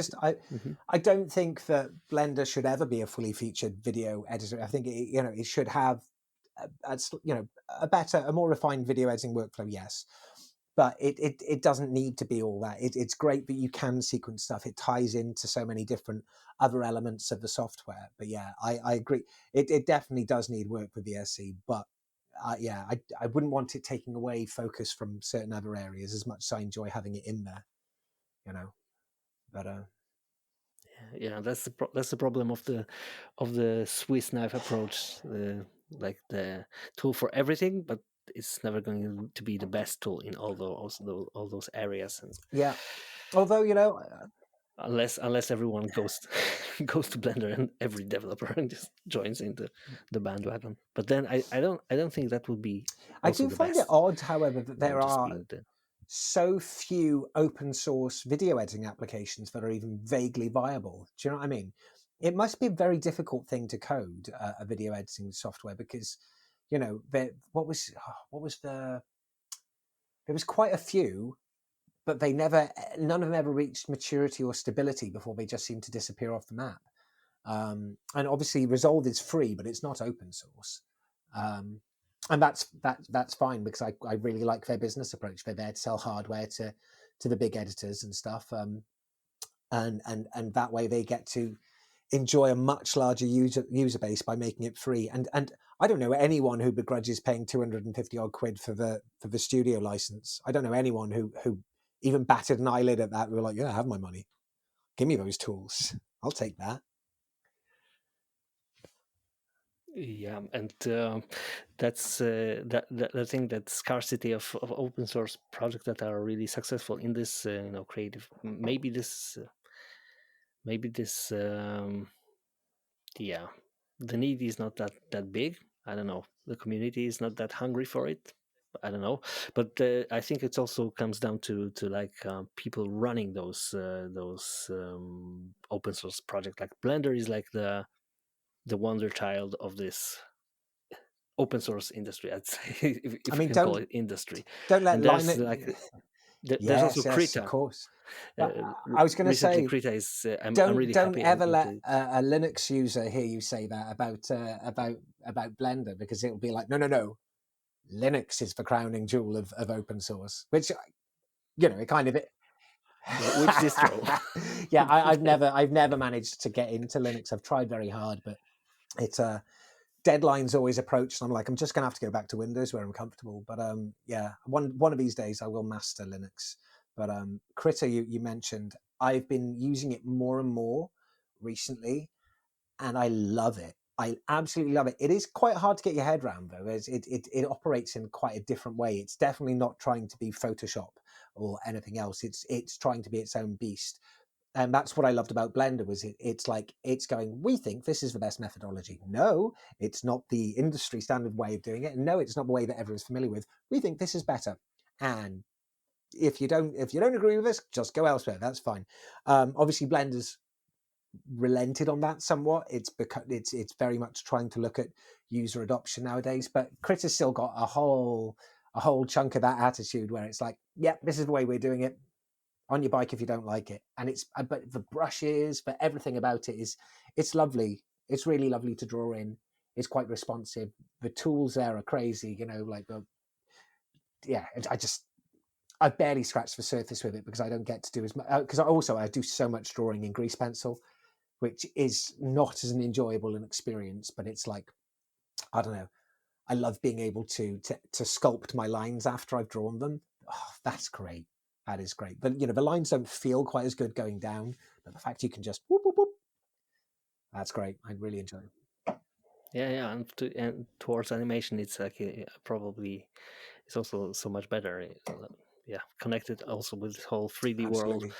be I don't think that Blender should ever be a fully featured video editor. I think it should have a more refined video editing workflow. Yes, but it doesn't need to be all that. It's great that you can sequence stuff. It ties into so many different other elements of the software. But yeah, I agree. It definitely does need work for VSC, but yeah, I wouldn't want it taking away focus from certain other areas as much as I enjoy having it in there. But yeah, that's the problem of the Swiss knife approach, like the tool for everything, but it's never going to be the best tool in all those areas. And yeah, although unless everyone goes goes to Blender and every developer just joins into the bandwagon, but then I don't think that would be I also do the find it best. odd, however, that there Just are being the so few open source video editing applications that are even vaguely viable. Do you know what I mean? It must be a very difficult thing to code a video editing software, because there was quite a few, but none of them ever reached maturity or stability before they just seemed to disappear off the map. And obviously Resolve is free, but it's not open source. And that's fine, because I really like their business approach. They're there to sell hardware to the big editors and stuff, and that way they get to enjoy a much larger user base by making it free. And I don't know anyone who begrudges paying 250 odd quid for the studio license. I don't know anyone who even batted an eyelid at that. We were like, yeah, have my money, give me those tools, I'll take that. Yeah, and that's the thing, that scarcity of open source projects that are really successful in this creative. Maybe this yeah, the need is not that big. I don't know. The community is not that hungry for it. I don't know, but I think it also comes down to like people running those open source projects. Like Blender is like the wonder child of this open source industry, I'd say, if I you mean, can call it industry. don't let And there's Linux. like there's also Yes, of Krita. course. But I was going to Recently, say, Krita is. I'm don't really don't happy ever let into it. a Linux user hear you say that about Blender, because it'll be like, no, Linux is the crowning jewel of open source, which it kind of it. Which distro? Yeah, I've never managed to get into Linux. I've tried very hard, but it's deadlines always approach, and I'm like, I'm just gonna have to go back to Windows where I'm comfortable. But yeah, one of these days I will master Linux. But Critter, you mentioned, I've been using it more and more recently, and I love it. I absolutely love it. It is quite hard to get your head around, though. It operates in quite a different way. It's definitely not trying to be Photoshop or anything else. It's trying to be its own beast. And that's what I loved about Blender, was it's like, it's going, we think this is the best methodology. No, it's not the industry standard way of doing it. And no, it's not the way that everyone's familiar with. We think this is better. And if you don't agree with us, just go elsewhere. That's fine. Obviously, Blender's relented on that somewhat. It's very much trying to look at user adoption nowadays. But Critter's still got a whole chunk of that attitude where it's like, yeah, this is the way we're doing it. On your bike if you don't like it. And but the brushes, but everything about it's lovely. It's really lovely to draw in. It's quite responsive. The tools there are crazy, like I've barely scratched the surface with it because I don't get to do as much. Because I do so much drawing in grease pencil, which is not as an enjoyable an experience. But it's like, I don't know. I love being able to sculpt my lines after I've drawn them. Oh, that's great. That is great. But the lines don't feel quite as good going down. But the fact you can just whoop, whoop, whoop, that's great. I really enjoy it. Yeah, and towards animation, it's like probably it's also so much better. Yeah, connected also with this whole 3D world. Absolutely.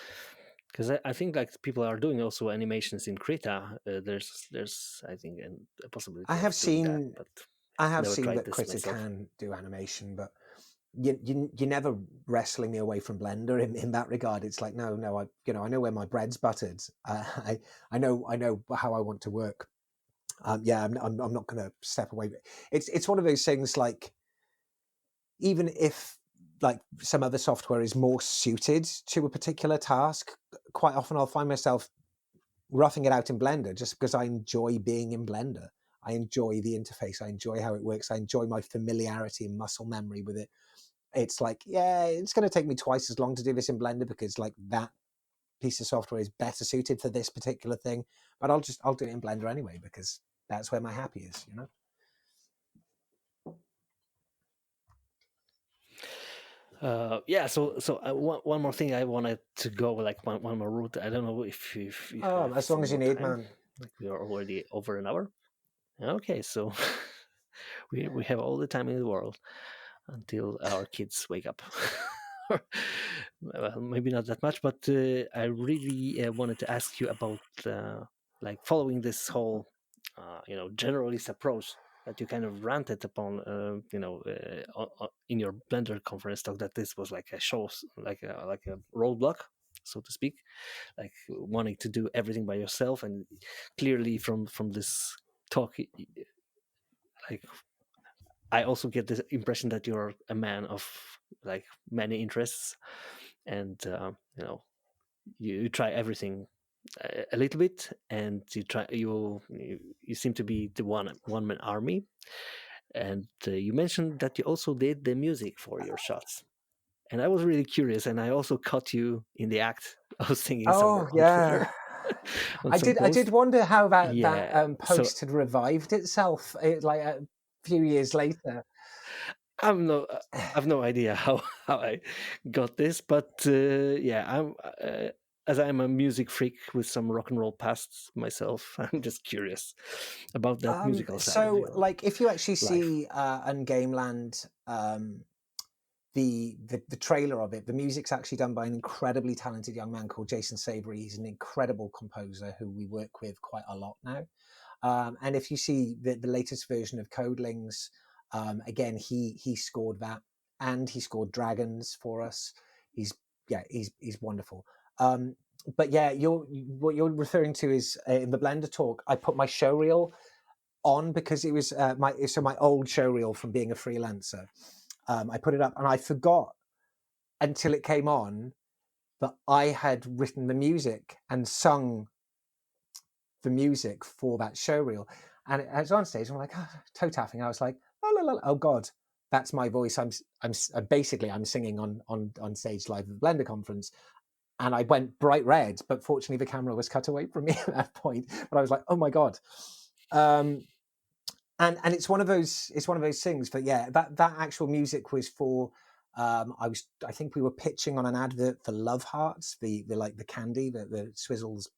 Because I think like people are doing also animations in Krita. There's I think a possibility I of have doing that, seen but that never tried this Krita myself. can do animation, but you're never wrestling me away from Blender in that regard. It's like no, I know where my bread's buttered. I know how I want to work. I'm not going to step away. It's one of those things like, even if like some other software is more suited to a particular task, quite often I'll find myself roughing it out in Blender just because I enjoy being in Blender. I enjoy the interface. I enjoy how it works. I enjoy my familiarity and muscle memory with it. It's like, yeah, it's going to take me twice as long to do this in Blender because like that piece of software is better suited for this particular thing. But I'll do it in Blender anyway because that's where my happy is, Yeah, so one more thing I wanted to go like one more route. I don't know if you have as long some as you more need, time. man. Like we are already over an hour. Okay, so we have all the time in the world until our kids wake up. Well, maybe not that much, but I really wanted to ask you about like following this whole generalist approach that you kind of ranted upon in your Blender conference talk, that this was like a show, like a roadblock, so to speak, like wanting to do everything by yourself. And clearly from this talk, like I also get the impression that you're a man of like many interests, and you try everything a little bit, and you seem to be the one man army. And you mentioned that you also did the music for your shots, and I was really curious, and I also caught you in the act of singing somewhere Oh on Twitter. yeah, On I some did. I did post. wonder how that Yeah, so post had revived itself, like a few years later. I'm no, I've no idea how I got this, but yeah, as I'm a music freak with some rock and roll past myself, I'm just curious about that musical side of So, your like, if you actually life. see Ungameland, the trailer of it, the music's actually done by an incredibly talented young man called Jason Savory. He's an incredible composer who we work with quite a lot now. And if you see the latest version of Codlings, again, he scored that, and he scored Dragons for us. He's wonderful. But yeah, what you're referring to is in the Blender talk, I put my showreel on because it was my old showreel from being a freelancer. I put it up and I forgot until it came on that I had written the music and sung the music for that showreel. And I was on stage and I'm like, toe tapping. I was like, oh God, that's my voice. I'm basically singing on stage live at the Blender conference. And I went bright red, but fortunately the camera was cut away from me at that point. But I was like, oh my God. And it's one of those things. But yeah, that actual music was for I think we were pitching on an advert for Love Hearts, the candy, the Swizzles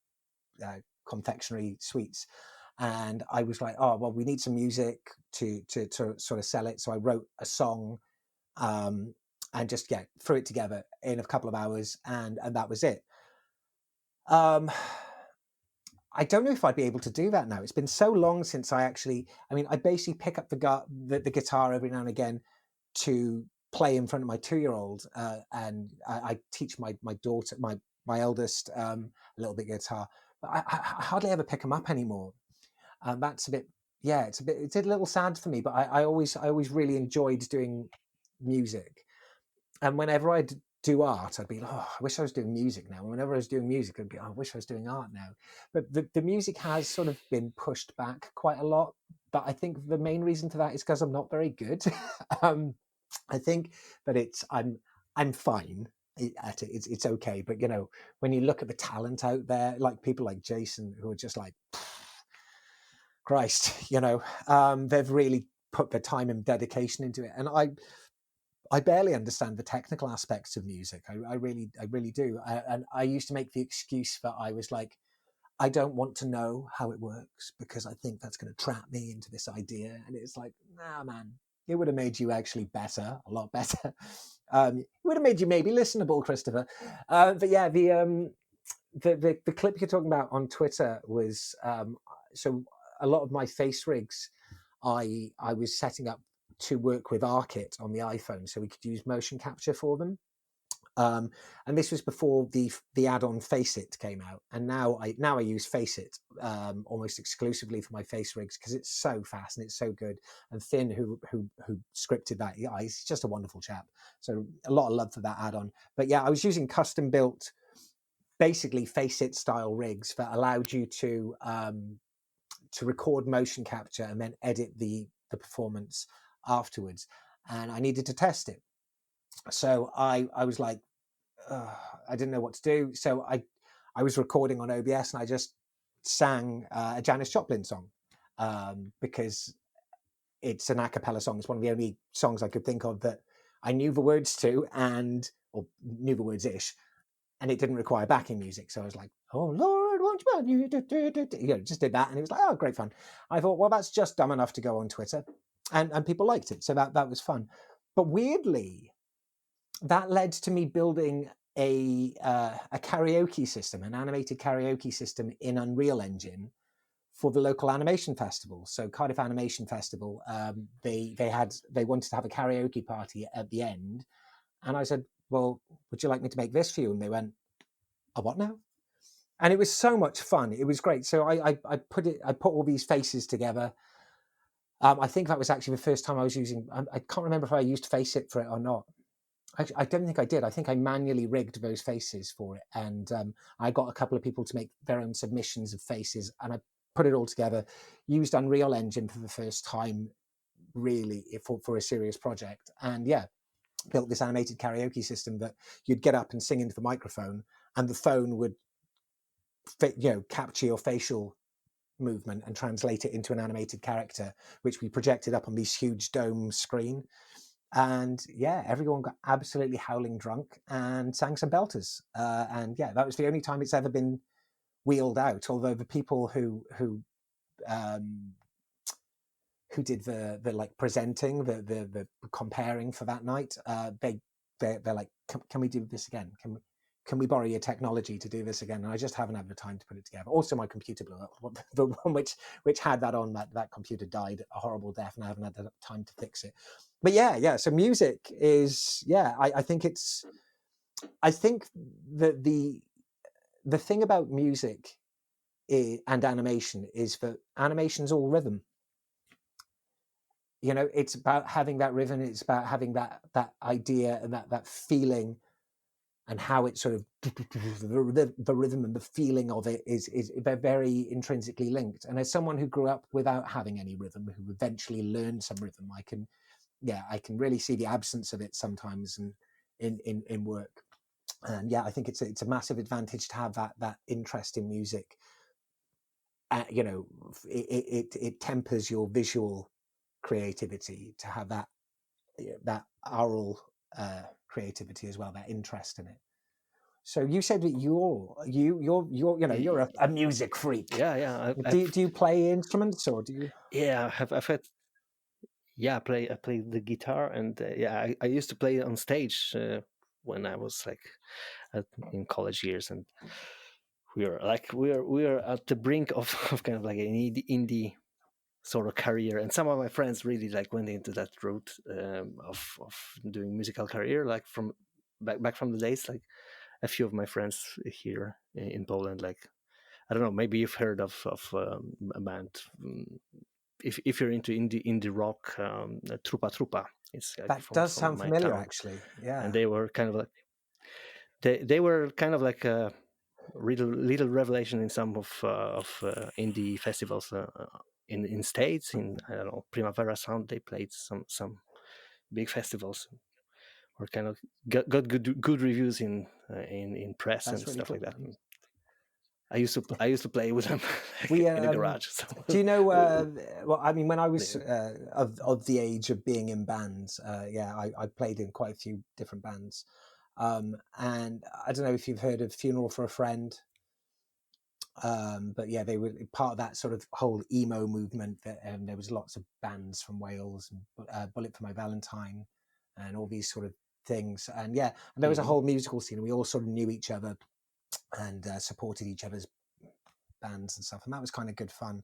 confectionery sweets. And I was like, oh well, we need some music to sort of sell it. So I wrote a song and just threw it together in a couple of hours, and that was it. I don't know if I'd be able to do that now. It's been so long since I basically pick up the guitar every now and again to play in front of my 2-year-old, and I teach my daughter, my eldest, a little bit guitar, but I hardly ever pick them up anymore. That's a bit, it's a little sad for me, but I always really enjoyed doing music. And whenever I do art, I'd be like, oh, I wish I was doing music now. And whenever I was doing music, I'd be, oh, I wish I was doing art now. But the music has sort of been pushed back quite a lot. But I think the main reason for that is because I'm not very good. I think that I'm fine at it. It's okay. But, when you look at the talent out there, like people like Jason, who are just like, Christ, they've really put the time and dedication into it. And I barely understand the technical aspects of music. I really do. And I used to make the excuse that I was like, I don't want to know how it works because I think that's going to trap me into this idea. And it's like, nah, man, it would have made you actually better, a lot better. It would have made you maybe listenable, Christopher. But yeah, the clip you're talking about on Twitter was so a lot of my face rigs I was setting up to work with Arkit on the iPhone, so we could use motion capture for them. And this was before the add-on Faceit came out, and now I use Faceit almost exclusively for my face rigs because it's so fast and it's so good. And Finn, who scripted that, he's just a wonderful chap. So a lot of love for that add-on. But yeah, I was using custom built, basically Faceit style rigs that allowed you to record motion capture and then edit the performance afterwards. And I needed to test it. So I was like, I didn't know what to do. So I was recording on OBS and I just sang a Janis Joplin song because it's an a cappella song. It's one of the only songs I could think of that I knew the words to or knew the words-ish, and it didn't require backing music. So I was like, oh, Lord, won't you? Just did that. And it was like, oh, great fun. I thought, well, that's just dumb enough to go on Twitter. And people liked it. So that was fun. But weirdly, that led to me building a karaoke system, an animated karaoke system in Unreal Engine for the local animation festival. So Cardiff Animation Festival, they wanted to have a karaoke party at the end. And I said, well, would you like me to make this for you? And they went, a what now? And it was so much fun. It was great. So I put all these faces together. I think that was actually the first time I was using, I can't remember if I used Faceit for it or not. I don't think I did. I think I manually rigged those faces for it. And I got a couple of people to make their own submissions of faces, and I put it all together, used Unreal Engine for the first time, really, for a serious project. And yeah, built this animated karaoke system that you'd get up and sing into the microphone, and the phone would capture your facial movement and translate it into an animated character, which we projected up on this huge dome screen. And yeah, everyone got absolutely howling drunk and sang some belters. And yeah, that was the only time it's ever been wheeled out. Although the people who did the like presenting, the comparing for that night, they're like, can we do this again? Can we borrow your technology to do this again? And I just haven't had the time to put it together. Also, my computer blew up. The one which had that on, that computer died a horrible death, and I haven't had the time to fix it. But yeah. So music is, I think that the thing about music and animation is that animation's all rhythm. It's about having that rhythm. It's about having that idea and that feeling, and how it's sort of the rhythm and the feeling of it is they're very intrinsically linked. And as someone who grew up without having any rhythm, who eventually learned some rhythm, I can really see the absence of it sometimes in work. And yeah, I think it's a massive advantage to have that interest in music. It tempers your visual creativity to have that aural creativity as well, that interest in it. So you said that you're a music freak. Yeah. Do you play instruments, or do you? Yeah, I've had. Yeah, I play the guitar, and I used to play on stage when I was like in college years, and we are at the brink of kind of like an indie sort of career. And some of my friends really like went into that route of doing musical career, like from back from the days. Like a few of my friends here in Poland, like I don't know, maybe you've heard of a band. If you're into indie rock, Trupa Trupa, it's like That does sound my familiar, town. actually. Yeah, And they were kind of like they were kind of like a little revelation in some of indie festivals in States. In I don't know, Primavera Sound, they played some big festivals or kind of got good reviews in press That's and really stuff cool. like that. I used to play with them We in the garage. So. do you know? Well, I mean, when I was of the age of being in bands, I played in quite a few different bands, and I don't know if you've heard of Funeral for a Friend, but yeah, they were part of that sort of whole emo movement. And there was lots of bands from Wales, and Bullet for My Valentine, and all these sort of things. And yeah, and there was a whole musical scene. We all sort of knew each other and supported each other's bands and stuff, and that was kind of good fun.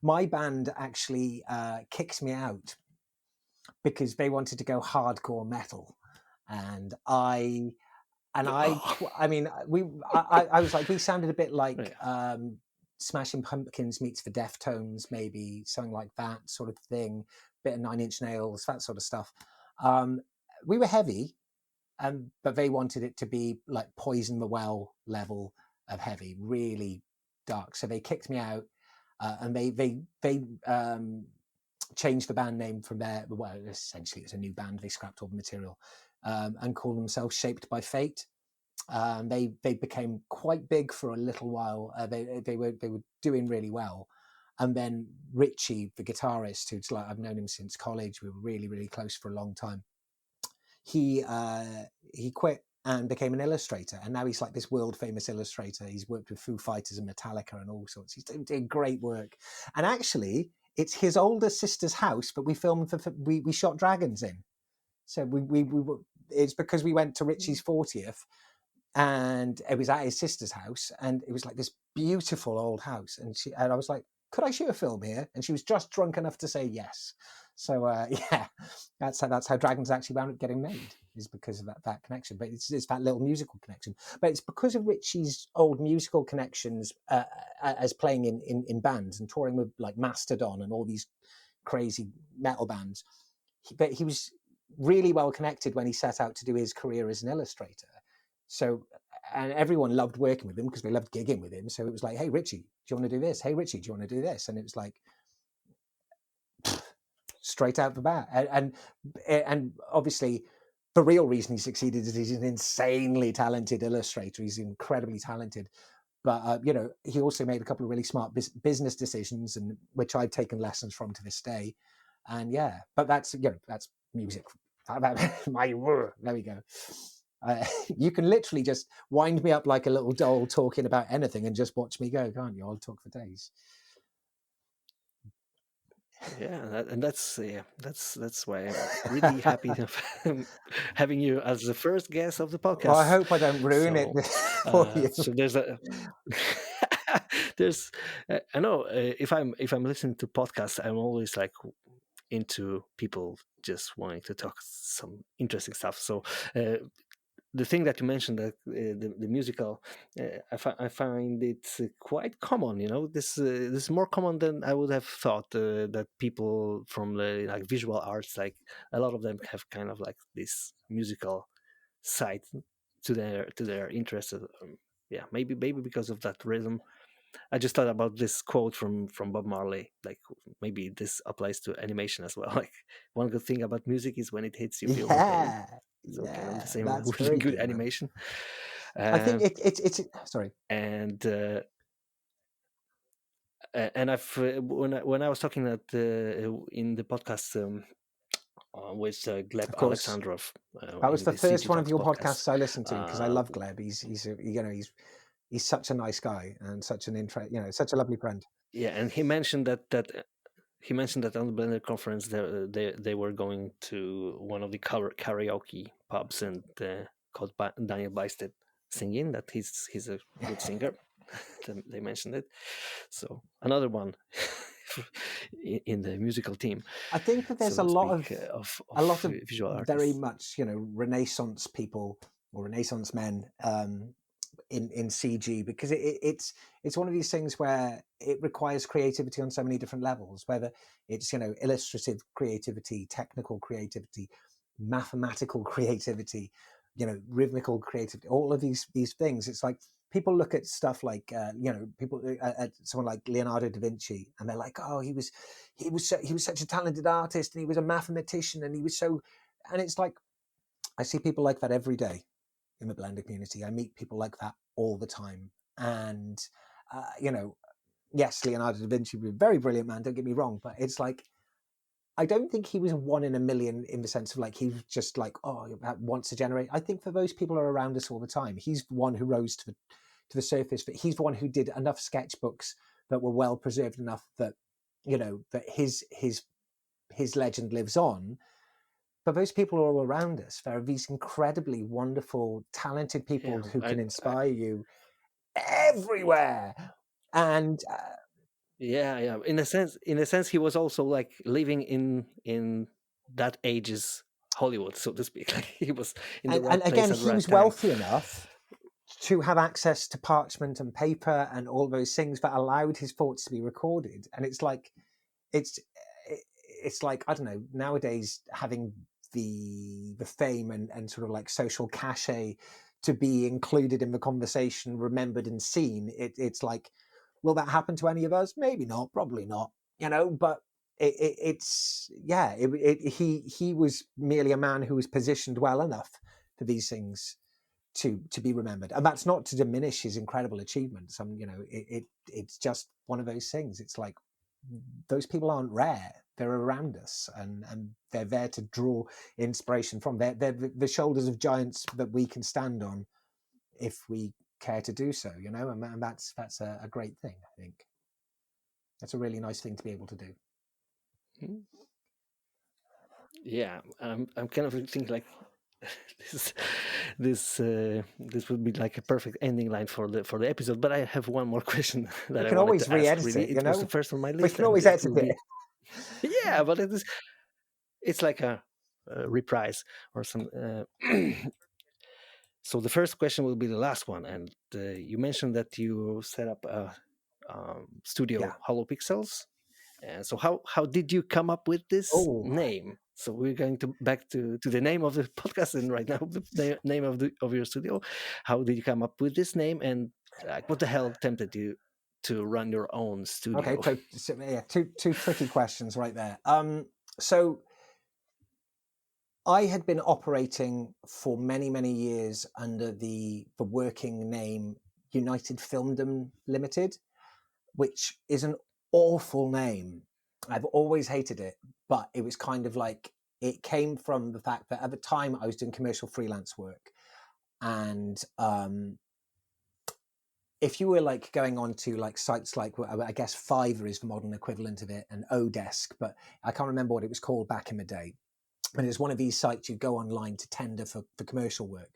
My band actually kicked me out because they wanted to go hardcore metal, and I mean, I was like, we sounded a bit like Smashing Pumpkins meets the Deftones, maybe something like that sort of thing, bit of Nine Inch Nails, that sort of stuff. We were heavy, but they wanted it to be like Poison the Well level of heavy, really dark. So they kicked me out, and they changed the band name from there. Well, essentially it's a new band. They scrapped all the material and called themselves Shaped by Fate. They became quite big for a little while. They were doing really well, and then Richie, the guitarist, who's like, I've known him since college. We were really, really close for a long time. He quit and became an illustrator, and now he's like this world famous illustrator. He's worked with Foo Fighters and Metallica and all sorts. He's doing great work, and actually it's his older sister's house, but we filmed we shot dragons in. So we it's because we went to Richie's 40th, and it was at his sister's house, and it was like this beautiful old house, and I was like, could I shoot a film here? And she was just drunk enough to say yes. So yeah, that's how Dragons actually wound up getting made, is because of that connection. But it's that little musical connection. But it's because of Richie's old musical connections as playing in bands and touring with like Mastodon and all these crazy metal bands. But he was really well connected when he set out to do his career as an illustrator. So, and everyone loved working with him because they loved gigging with him. So it was like, hey, Richie, do you want to do this? Hey, Richie, do you want to do this? And it was like, straight out the bat. And obviously the real reason he succeeded is he's an insanely talented illustrator. He's incredibly talented, but you know, he also made a couple of really smart business decisions, and which I've taken lessons from to this day. And yeah, but that's, you know, that's music. There we go. You can literally just wind me up like a little doll talking about anything and just watch me go, can't you? I'll talk for days. Yeah, and that's why I'm really happy having you as the first guest of the podcast. Well, I hope I don't ruin it for you. So there's I know if I'm listening to podcasts, I'm always like into people just wanting to talk some interesting stuff. So the thing that you mentioned, that the musical, I find it quite common. You know, this is more common than I would have thought. That people from the like visual arts, like a lot of them have kind of like this musical side to their interest. Yeah, maybe because of that rhythm. I just thought about this quote from Bob Marley. Like maybe this applies to animation as well. Like one good thing about music is when it hits, you feel the pain. So kind of the same with good good animation. I think it's sorry. And I've when I was talking that in the podcast with Gleb Alexandrov. That was the first one of your podcasts I listened to, because I love Gleb. He's he's such a nice guy and such an such a lovely friend. Yeah, and he mentioned that. He mentioned that on the Blender conference, they were going to one of the karaoke pubs, and called Daniel Bysted singing. That he's a good singer. They mentioned it. So another one in the musical team. I think that there's so a lot of visual artists, very much Renaissance people or Renaissance men in CG, because it's one of these things where it requires creativity on so many different levels, whether it's illustrative creativity, technical creativity, mathematical creativity, rhythmical creativity, all of these things. It's like people look at stuff like people at someone like Leonardo da Vinci, and they're like, oh, he was such a talented artist, and he was a mathematician, and he was so, and it's like, I see people like that every day in the Blender community. I meet people like that all the time. And, yes, Leonardo da Vinci was a very brilliant man, don't get me wrong, but it's like, I don't think he was one in a million in the sense of like, he was just like, oh, once a generation. I think for those people who are around us all the time, he's the one who rose to the surface, but he's the one who did enough sketchbooks that were well preserved enough that, that his legend lives on. But those people are all around us. There are these incredibly wonderful, talented people who can inspire you everywhere. And yeah. In a sense, he was also like living in that age's Hollywood, so to speak. Like he was in the right place again, at the he right was time. wealthy enough to have access to parchment and paper and all those things that allowed his thoughts to be recorded. And it's like, it's like, I don't know, nowadays having the fame and sort of like social cachet to be included in the conversation, remembered and seen. It's like, will that happen to any of us? Maybe not, probably not, but he was merely a man who was positioned well enough for these things to be remembered. And that's not to diminish his incredible achievements. It's just one of those things. It's like, those people aren't rare. They're around us, and they're there to draw inspiration from. They're the shoulders of giants that we can stand on if we care to do so, and that's a great thing. I think that's a really nice thing to be able to do. Yeah, I'm kind of thinking like this would be like a perfect ending line for the episode. But I have one more question that I wanted to ask. Really, it was the first on my list. We can always edit it. Yeah, but it's like a reprise or some. So the first question will be the last one, and you mentioned that you set up a studio, Hollow Pixels. And so how did you come up with this name? So we're going back to the name of the podcast, and right now the name of your studio. How did you come up with this name, and what the hell tempted you to run your own studio? Okay, so yeah, two tricky questions right there. So I had been operating for many years under the working name United Filmdom Limited, which is an awful name. I've always hated it, but it was kind of like, it came from the fact that at the time I was doing commercial freelance work, and if you were like going on to like sites like, I guess Fiverr is the modern equivalent of it, and Odesk, but I can't remember what it was called back in the day. But it's one of these sites you go online to tender for commercial work.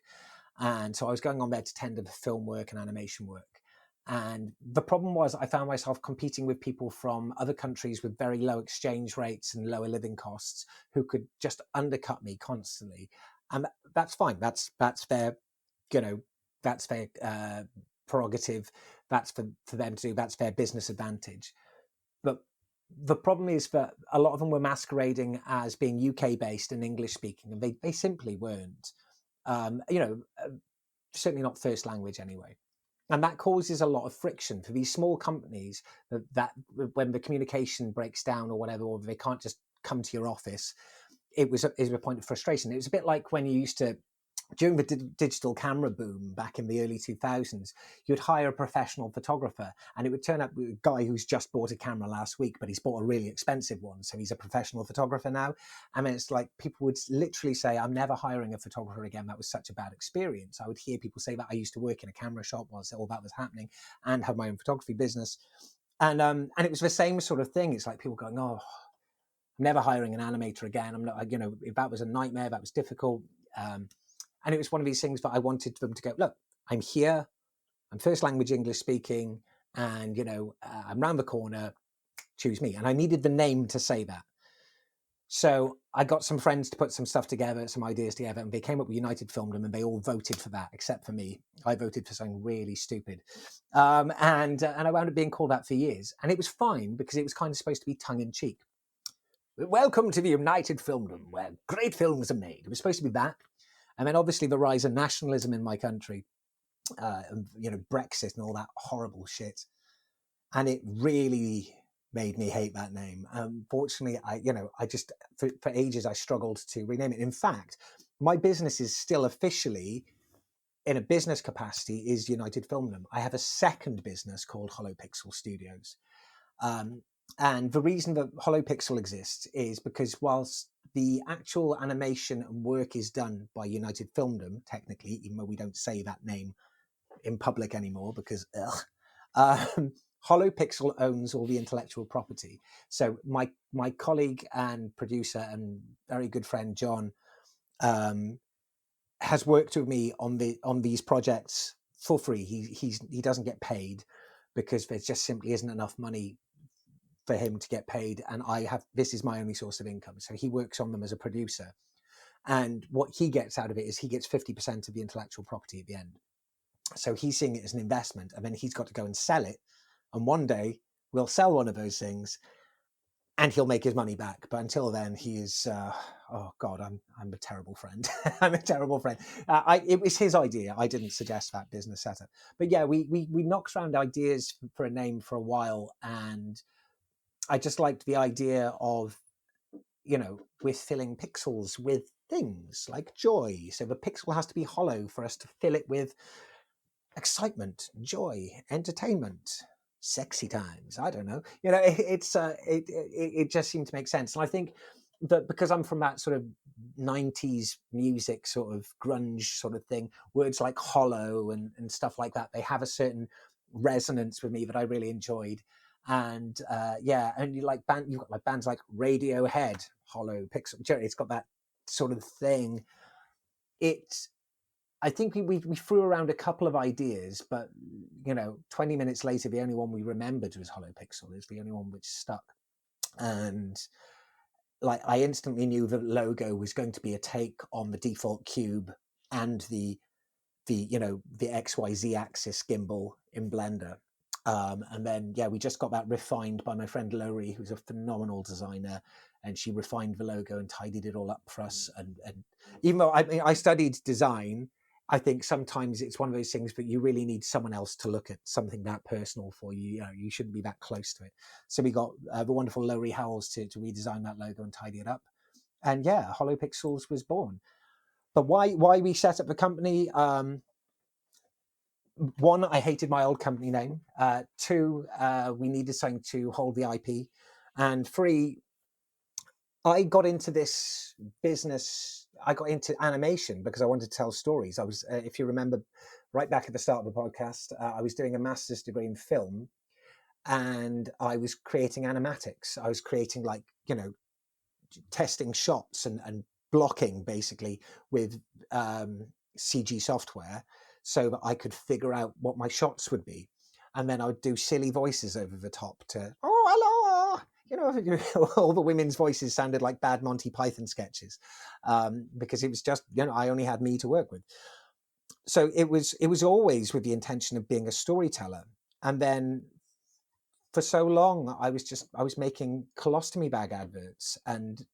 And so I was going on there to tender for film work and animation work. And the problem was I found myself competing with people from other countries with very low exchange rates and lower living costs who could just undercut me constantly. And that's fine. That's their, that's their prerogative. That's for them to do. That's their business advantage. But the problem is that a lot of them were masquerading as being UK based and English speaking, and they simply weren't. Certainly not first language anyway. And that causes a lot of friction for these small companies that when the communication breaks down or whatever, or they can't just come to your office, it was a point of frustration. It was a bit like when you used to, during the digital camera boom back in the early 2000s, you'd hire a professional photographer, and it would turn up with a guy who's just bought a camera last week, but he's bought a really expensive one, so he's a professional photographer now. I mean, it's like people would literally say, I'm never hiring a photographer again. That was such a bad experience. I would hear people say that. I used to work in a camera shop while all that was happening and have my own photography business. And it was the same sort of thing. It's like people going, oh, I'm never hiring an animator again. I'm not, if that was a nightmare, that was difficult. And it was one of these things that I wanted them to go, look, I'm here, I'm first language English speaking, and, I'm round the corner, choose me. And I needed the name to say that. So I got some friends to put some stuff together, some ideas together, and they came up with United Filmdom, and they all voted for that, except for me. I voted for something really stupid. And I wound up being called that for years. And it was fine because it was kind of supposed to be tongue in cheek. Welcome to the United Filmdom, where great films are made. It was supposed to be that. And then obviously the rise of nationalism in my country, Brexit and all that horrible shit. And it really made me hate that name. Fortunately, I just, for ages, I struggled to rename it. In fact, my business is still officially, in a business capacity, is United Filmdom. I have a second business called Hollow Pixel Studios. And the reason that Hollow Pixel exists is because whilst the actual animation and work is done by United Filmdom, technically, even though we don't say that name in public anymore because Hollow Pixel owns all the intellectual property. So my colleague and producer and very good friend John has worked with me on these projects for free. He doesn't get paid because there just simply isn't enough money for him to get paid, and this is my only source of income. So he works on them as a producer, and what he gets out of it is he gets 50% of the intellectual property at the end. So he's seeing it as an investment, and then he's got to go and sell it, and one day we'll sell one of those things and he'll make his money back. But until then, he is oh god, I'm a terrible friend. I'm a terrible friend. It was his idea. I didn't suggest that business setup. But yeah, we knocked around ideas for a name for a while, and I just liked the idea of, we're filling pixels with things like joy. So the pixel has to be hollow for us to fill it with excitement, joy, entertainment, sexy times. I don't know. It just seemed to make sense. And I think that because I'm from that sort of 90s music, sort of grunge sort of thing, words like hollow and stuff like that, they have a certain resonance with me that I really enjoyed. And and you've got like bands like Radiohead, Hollow Pixel. It's got that sort of thing. I think we threw around a couple of ideas, but 20 minutes later, the only one we remembered was Hollow Pixel. Is the only one which stuck. And like, I instantly knew the logo was going to be a take on the default cube and the XYZ axis gimbal in Blender. And then, we just got that refined by my friend Lori, who's a phenomenal designer, and she refined the logo and tidied it all up for us. And even though I studied design, I think sometimes it's one of those things that you really need someone else to look at something that personal for you. You shouldn't be that close to it. So we got the wonderful Lori Howells to redesign that logo and tidy it up. And Hollow Pixels was born. But why we set up the company? One, I hated my old company name. Two, we needed something to hold the IP. And three, I got into this business. I got into animation because I wanted to tell stories. I was, if you remember, right back at the start of the podcast, I was doing a master's degree in film, and I was creating animatics. I was creating testing shots and blocking basically with CG software, so that I could figure out what my shots would be. And then I would do silly voices over the top to, oh, hello. All the women's voices sounded like bad Monty Python sketches, because it was just, I only had me to work with. So it was always with the intention of being a storyteller. And then for so long, I was making colostomy bag adverts and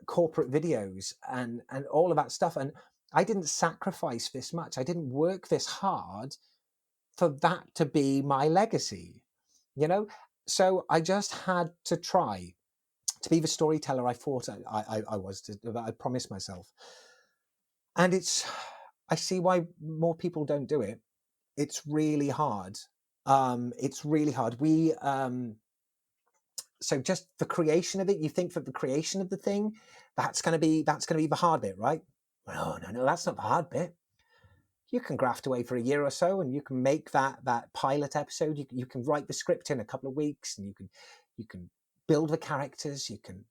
corporate videos and all of that stuff. And I didn't sacrifice this much. I didn't work this hard for that to be my legacy, So I just had to try to be the storyteller I thought I was, that I promised myself. And I see why more people don't do it. It's really hard. It's really hard. So just the creation of it, you think that the creation of the thing, that's going to be the hard bit, right? Well, no, that's not the hard bit. You can graft away for a year or so, and you can make that pilot episode. You can write the script in a couple of weeks, and you can build the characters. You can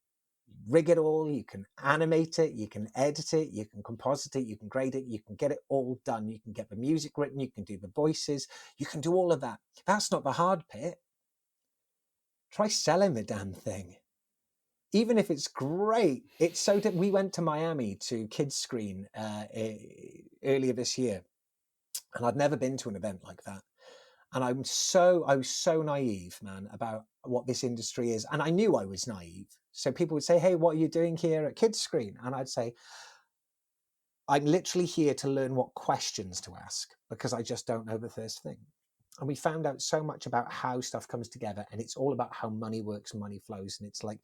rig it all. You can animate it. You can edit it. You can composite it. You can grade it. You can get it all done. You can get the music written. You can do the voices. You can do all of that. That's not the hard bit. Try selling the damn thing. Even if it's great, it's so. We went to Miami to Kids Screen earlier this year, and I'd never been to an event like that. And I was so naive, man, about what this industry is, and I knew I was naive. So people would say, "Hey, what are you doing here at Kids Screen?" And I'd say, "I'm literally here to learn what questions to ask, because I just don't know the first thing." And we found out so much about how stuff comes together, and it's all about how money works and money flows. And it's like,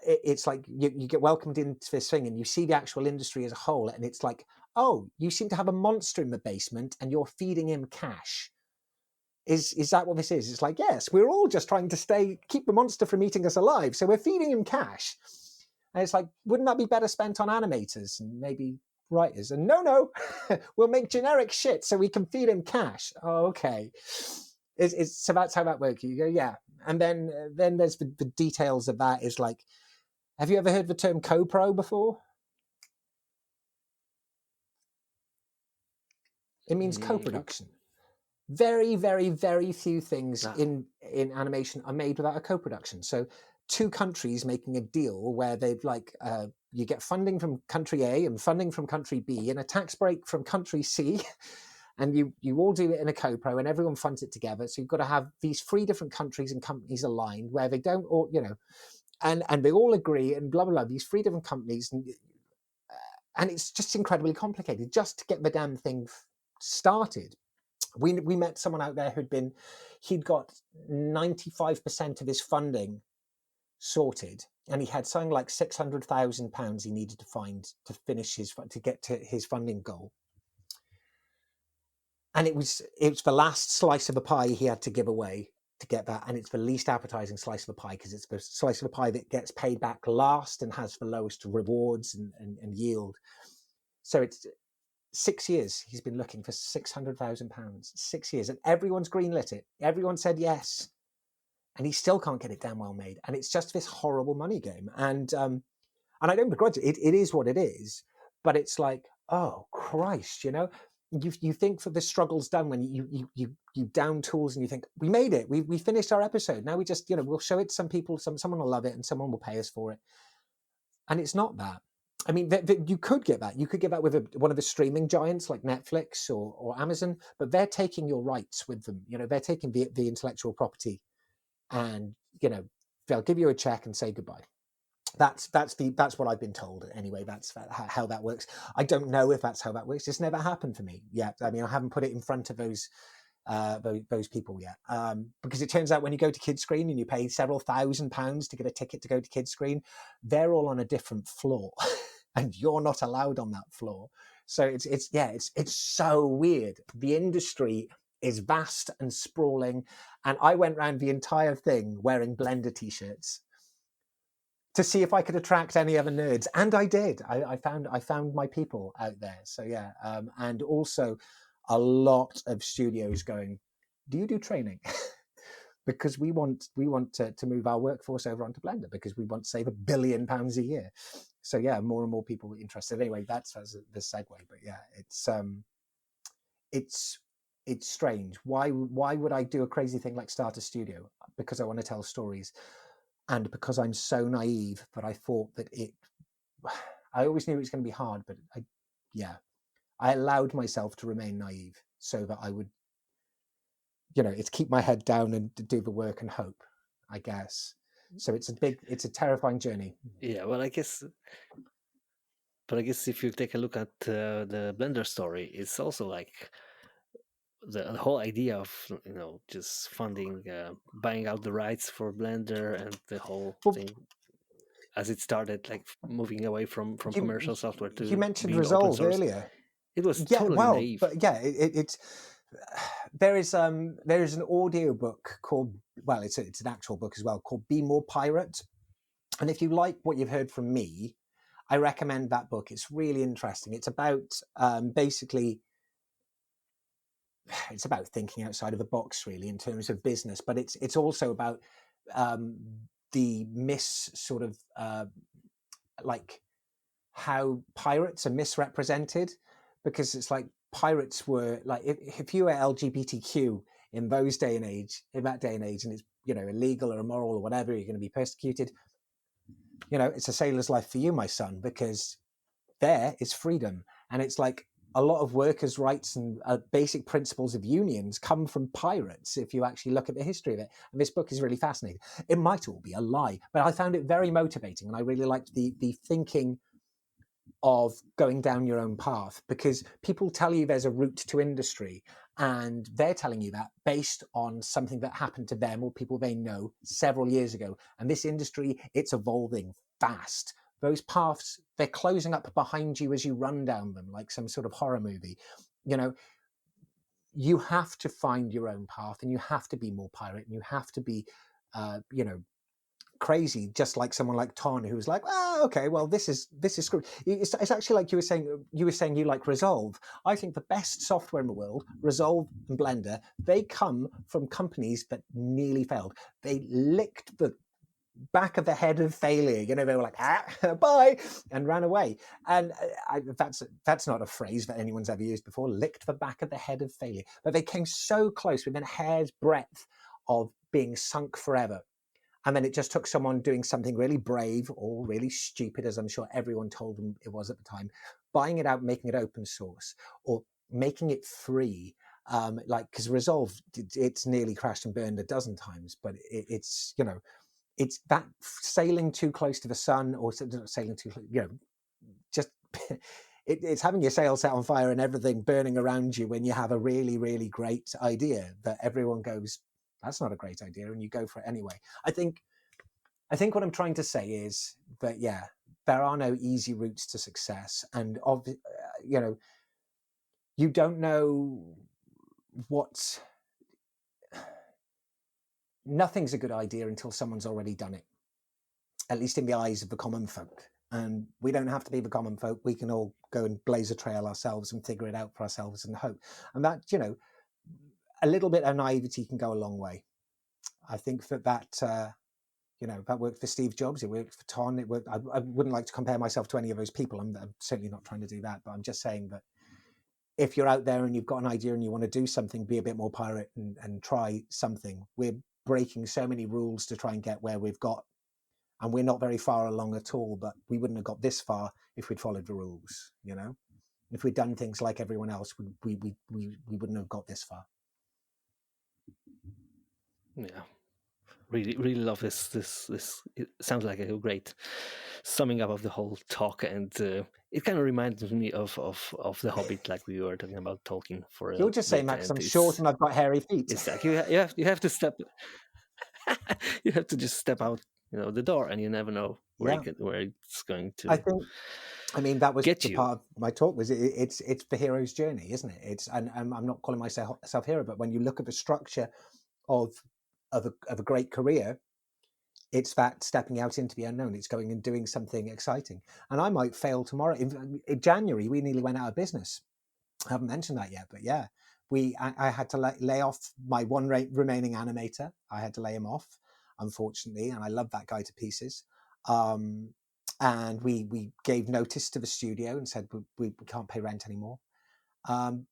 it's like you get welcomed into this thing and you see the actual industry as a whole, and it's like, oh, you seem to have a monster in the basement and you're feeding him cash. Is that what this is? It's like, yes, we're all just trying to keep the monster from eating us alive, so we're feeding him cash. And it's like, wouldn't that be better spent on animators and maybe writers? And no, we'll make generic shit so we can feed him cash. Oh, okay. So that's how that works. You go, yeah. And then there's the details of that is like, have you ever heard the term co-pro before? It means co-production. Very, very, very few things in animation are made without a co-production. So two countries making a deal where they've like, you get funding from country A and funding from country B and a tax break from country C. And you all do it in a co-pro and everyone funds it together. So you've got to have these 3 different countries and companies aligned where they don't all, and they all agree and blah, blah, blah, these 3 different companies. And it's just incredibly complicated just to get the damn thing started. We met someone out there he'd got 95% of his funding sorted, and he had something like £600,000 he needed to find to get to his funding goal. And it was the last slice of the pie he had to give away to get that, and it's the least appetizing slice of the pie because it's the slice of the pie that gets paid back last and has the lowest rewards and yield. So it's 6 years he's been looking for £600,000. 6 years, and everyone's greenlit it. Everyone said yes, and he still can't get it damn well made. And it's just this horrible money game. And I don't begrudge it. It is what it is. But it's like, oh Christ, you think for the struggle's done when you down tools and you think we made it. We finished our episode. Now we just we'll show it to some people. Someone will love it and someone will pay us for it. And it's not that. I mean, you could get that. You could get that with one of the streaming giants like Netflix or Amazon, but they're taking your rights with them. They're taking the intellectual property, and they'll give you a check and say goodbye. That's what I've been told anyway. That's how that works. I don't know if that's how that works. It's never happened for me yet. I mean, I haven't put it in front of those people yet, because it turns out when you go to Kidscreen and you pay several £1,000s to get a ticket to go to Kidscreen, they're all on a different floor and you're not allowed on that floor. So it's so weird. The industry is vast and sprawling, and I went around the entire thing wearing Blender t-shirts to see if I could attract any other nerds, and I did. I found my people out there. So yeah, and also a lot of studios going, do you do training? Because we want to move our workforce over onto Blender because we want to save £1 billion a year. So yeah, more and more people interested. Anyway, that's the segue. But yeah, it's strange. Why would I do a crazy thing like start a studio? Because I want to tell stories, and because I'm so naive. But I thought that I always knew it was going to be hard, but I allowed myself to remain naive so that I would, it's keep my head down and do the work and hope, I guess. So it's a terrifying journey. Yeah, well, I guess if you take a look at the Blender story, it's also like the whole idea of just funding, buying out the rights for Blender, and the whole thing as it started, like moving away from commercial software to you mentioned being Resolve open source earlier. It was totally naive. But yeah, it's there is an audio book called, well, it's an actual book as well, called Be More Pirate. And if you like what you've heard from me, I recommend that book. It's really interesting. It's about basically, it's about thinking outside of the box, really, in terms of business. But it's also about the sort of like how pirates are misrepresented, because it's like pirates were like, if you were LGBTQ in that day and age, and it's illegal or immoral or whatever, you're going to be persecuted. It's a sailor's life for you, my son, because there is freedom. And it's like a lot of workers' rights and basic principles of unions come from pirates, if you actually look at the history of it. And this book is really fascinating. It might all be a lie, but I found it very motivating, and I really liked the thinking of going down your own path, because people tell you there's a route to industry, And they're telling you that based on something that happened to them or people they know several years ago. And this industry, it's evolving fast. Those paths, they're closing up behind you as you run down them, like some sort of horror movie. You know, you have to find your own path, and you have to be more pirate, and you have to be, you know, crazy, just like someone like Ton, who was like, oh, okay, well, this is screwed. It's actually like you were saying you like Resolve. I think the best software in the world, Resolve and Blender, they come from companies that nearly failed. They licked the back of the head of failure. You know, they were like, bye, and ran away. And that's not a phrase that anyone's ever used before, licked the back of the head of failure. But they came so close, within a hair's breadth of being sunk forever. And then it just took someone doing something really brave or really stupid, as I'm sure everyone told them it was at the time, buying it out, making it open source, or making it free. Like, because Resolve, it's nearly crashed and burned a dozen times, but it's, you know, it's that sailing too close to the sun, or sailing too, you know, just it's having your sail set on fire and everything burning around you when you have a really, really great idea that everyone goes, that's not a great idea, and you go for it anyway. I think what I'm trying to say is that, yeah, there are no easy routes to success, and you know, you don't know nothing's a good idea until someone's already done it, at least in the eyes of the common folk. And we don't have to be the common folk. We can all go and blaze a trail ourselves and figure it out for ourselves and hope. And that, you know, a little bit of naivety can go a long way. I think that you know, that worked for Steve Jobs. It worked for Ton. It worked. I wouldn't like to compare myself to any of those people. I'm certainly not trying to do that. But I'm just saying that if you're out there and you've got an idea and you want to do something, be a bit more pirate and try something. We're breaking so many rules to try and get where we've got, and we're not very far along at all. But we wouldn't have got this far if we'd followed the rules. You know, if we'd done things like everyone else, we wouldn't have got this far. Yeah. Really love this. It sounds like a great summing up of the whole talk, and it kind of reminds me of The Hobbit, like we were talking about Tolkien for. You're just saying that because I'm short and I've got hairy feet. It's like you have to step. You have to just step out, you know, the door, and you never know where it's going to. I mean, that was the you. part of my talk. Was it's the hero's journey, isn't it? It's, and I'm not calling myself hero, but when you look at the structure of a great career, it's that stepping out into the unknown. It's going and doing something exciting. And I might fail tomorrow. In January, we nearly went out of business. I haven't mentioned that yet, but yeah, I had to lay off my one remaining animator. I had to lay him off, unfortunately, and I love that guy to pieces. And we gave notice to the studio and said we can't pay rent anymore,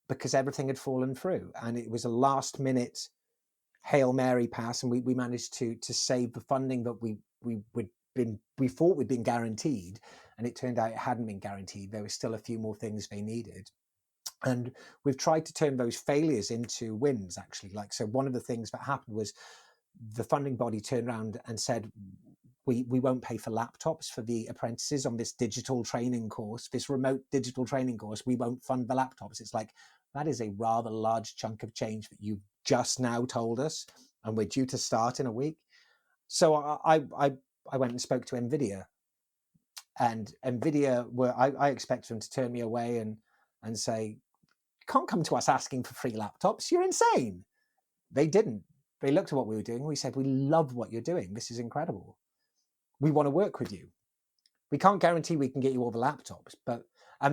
because everything had fallen through, and it was a last minute Hail Mary pass, and we managed to save the funding that we thought we'd been guaranteed, and it turned out it hadn't been guaranteed. There were still a few more things they needed. And we've tried to turn those failures into wins, actually. Like, so one of the things that happened was the funding body turned around and said, we won't pay for laptops for the apprentices on this digital training course, this remote digital training course. We won't fund the laptops. It's like, that is a rather large chunk of change that you've just now told us, and we're due to start in a week. So I went and spoke to NVIDIA, and NVIDIA I expect them to turn me away and say, you can't come to us asking for free laptops. You're insane. They didn't. They looked at what we were doing. We said, we love what you're doing. This is incredible. We want to work with you. We can't guarantee we can get you all the laptops, but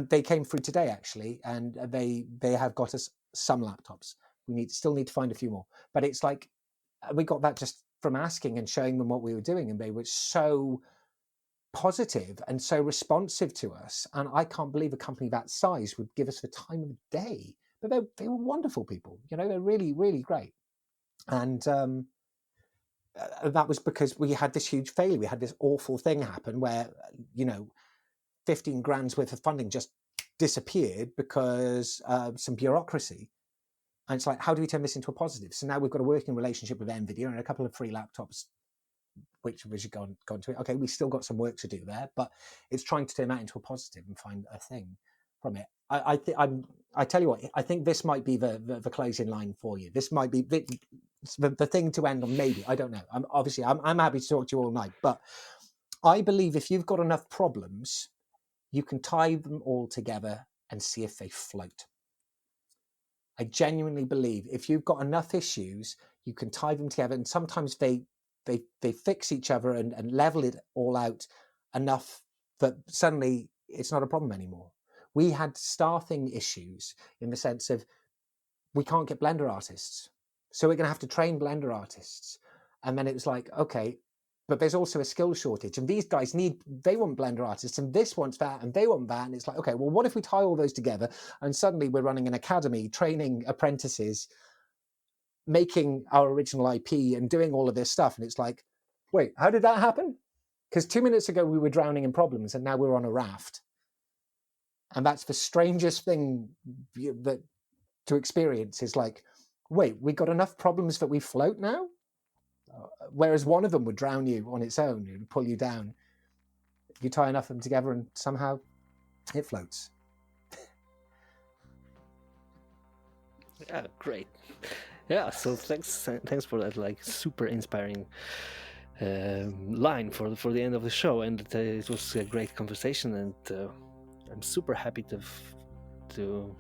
they came through today, actually, and they have got us some laptops. We still need to find a few more. But it's like, we got that just from asking and showing them what we were doing, and they were so positive and so responsive to us. And I can't believe a company that size would give us the time of day. But they were wonderful people. You know, they're really, really great. And that was because we had this huge failure. We had this awful thing happen where, you know, 15 grand's worth of funding just disappeared because some bureaucracy. And it's like, how do we turn this into a positive? So now we've got a working relationship with NVIDIA and a couple of free laptops, which we should go into it. Okay, we still got some work to do there, but it's trying to turn that into a positive and find a thing from it. I tell you what, I think this might be the closing line for you. This might be the thing to end on. Maybe, I don't know. I'm happy to talk to you all night, but I believe if you've got enough problems, you can tie them all together and see if they float. I genuinely believe if you've got enough issues, you can tie them together, and sometimes they fix each other and level it all out enough that suddenly it's not a problem anymore. We had staffing issues in the sense of we can't get Blender artists, so we're going to have to train Blender artists. And then it was like, okay, but there's also a skill shortage, and these guys they want Blender artists, and this wants that, and they want that, and it's like, okay, well, what if we tie all those together, and suddenly we're running an academy, training apprentices, making our original IP, and doing all of this stuff, and it's like, wait, how did that happen? Because 2 minutes ago we were drowning in problems, and now we're on a raft. And that's the strangest thing that to experience is like, wait, we got enough problems that we float now? Whereas one of them would drown you on its own and pull you down. You tie enough of them together and somehow it floats. Yeah, great. Yeah, so thanks for that, like, super inspiring line for the end of the show, and it was a great conversation, and I'm super happy to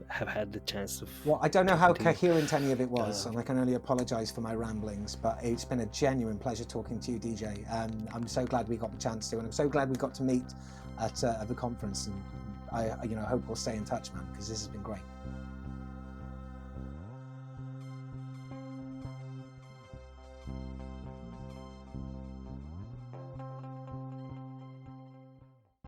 have had the chance of. Well, I don't know how coherent any of it was, and I can only apologise for my ramblings, but it's been a genuine pleasure talking to you, DJ. I'm so glad we got the chance to, and I'm so glad we got to meet at the conference, and I hope we'll stay in touch, man, because this has been great.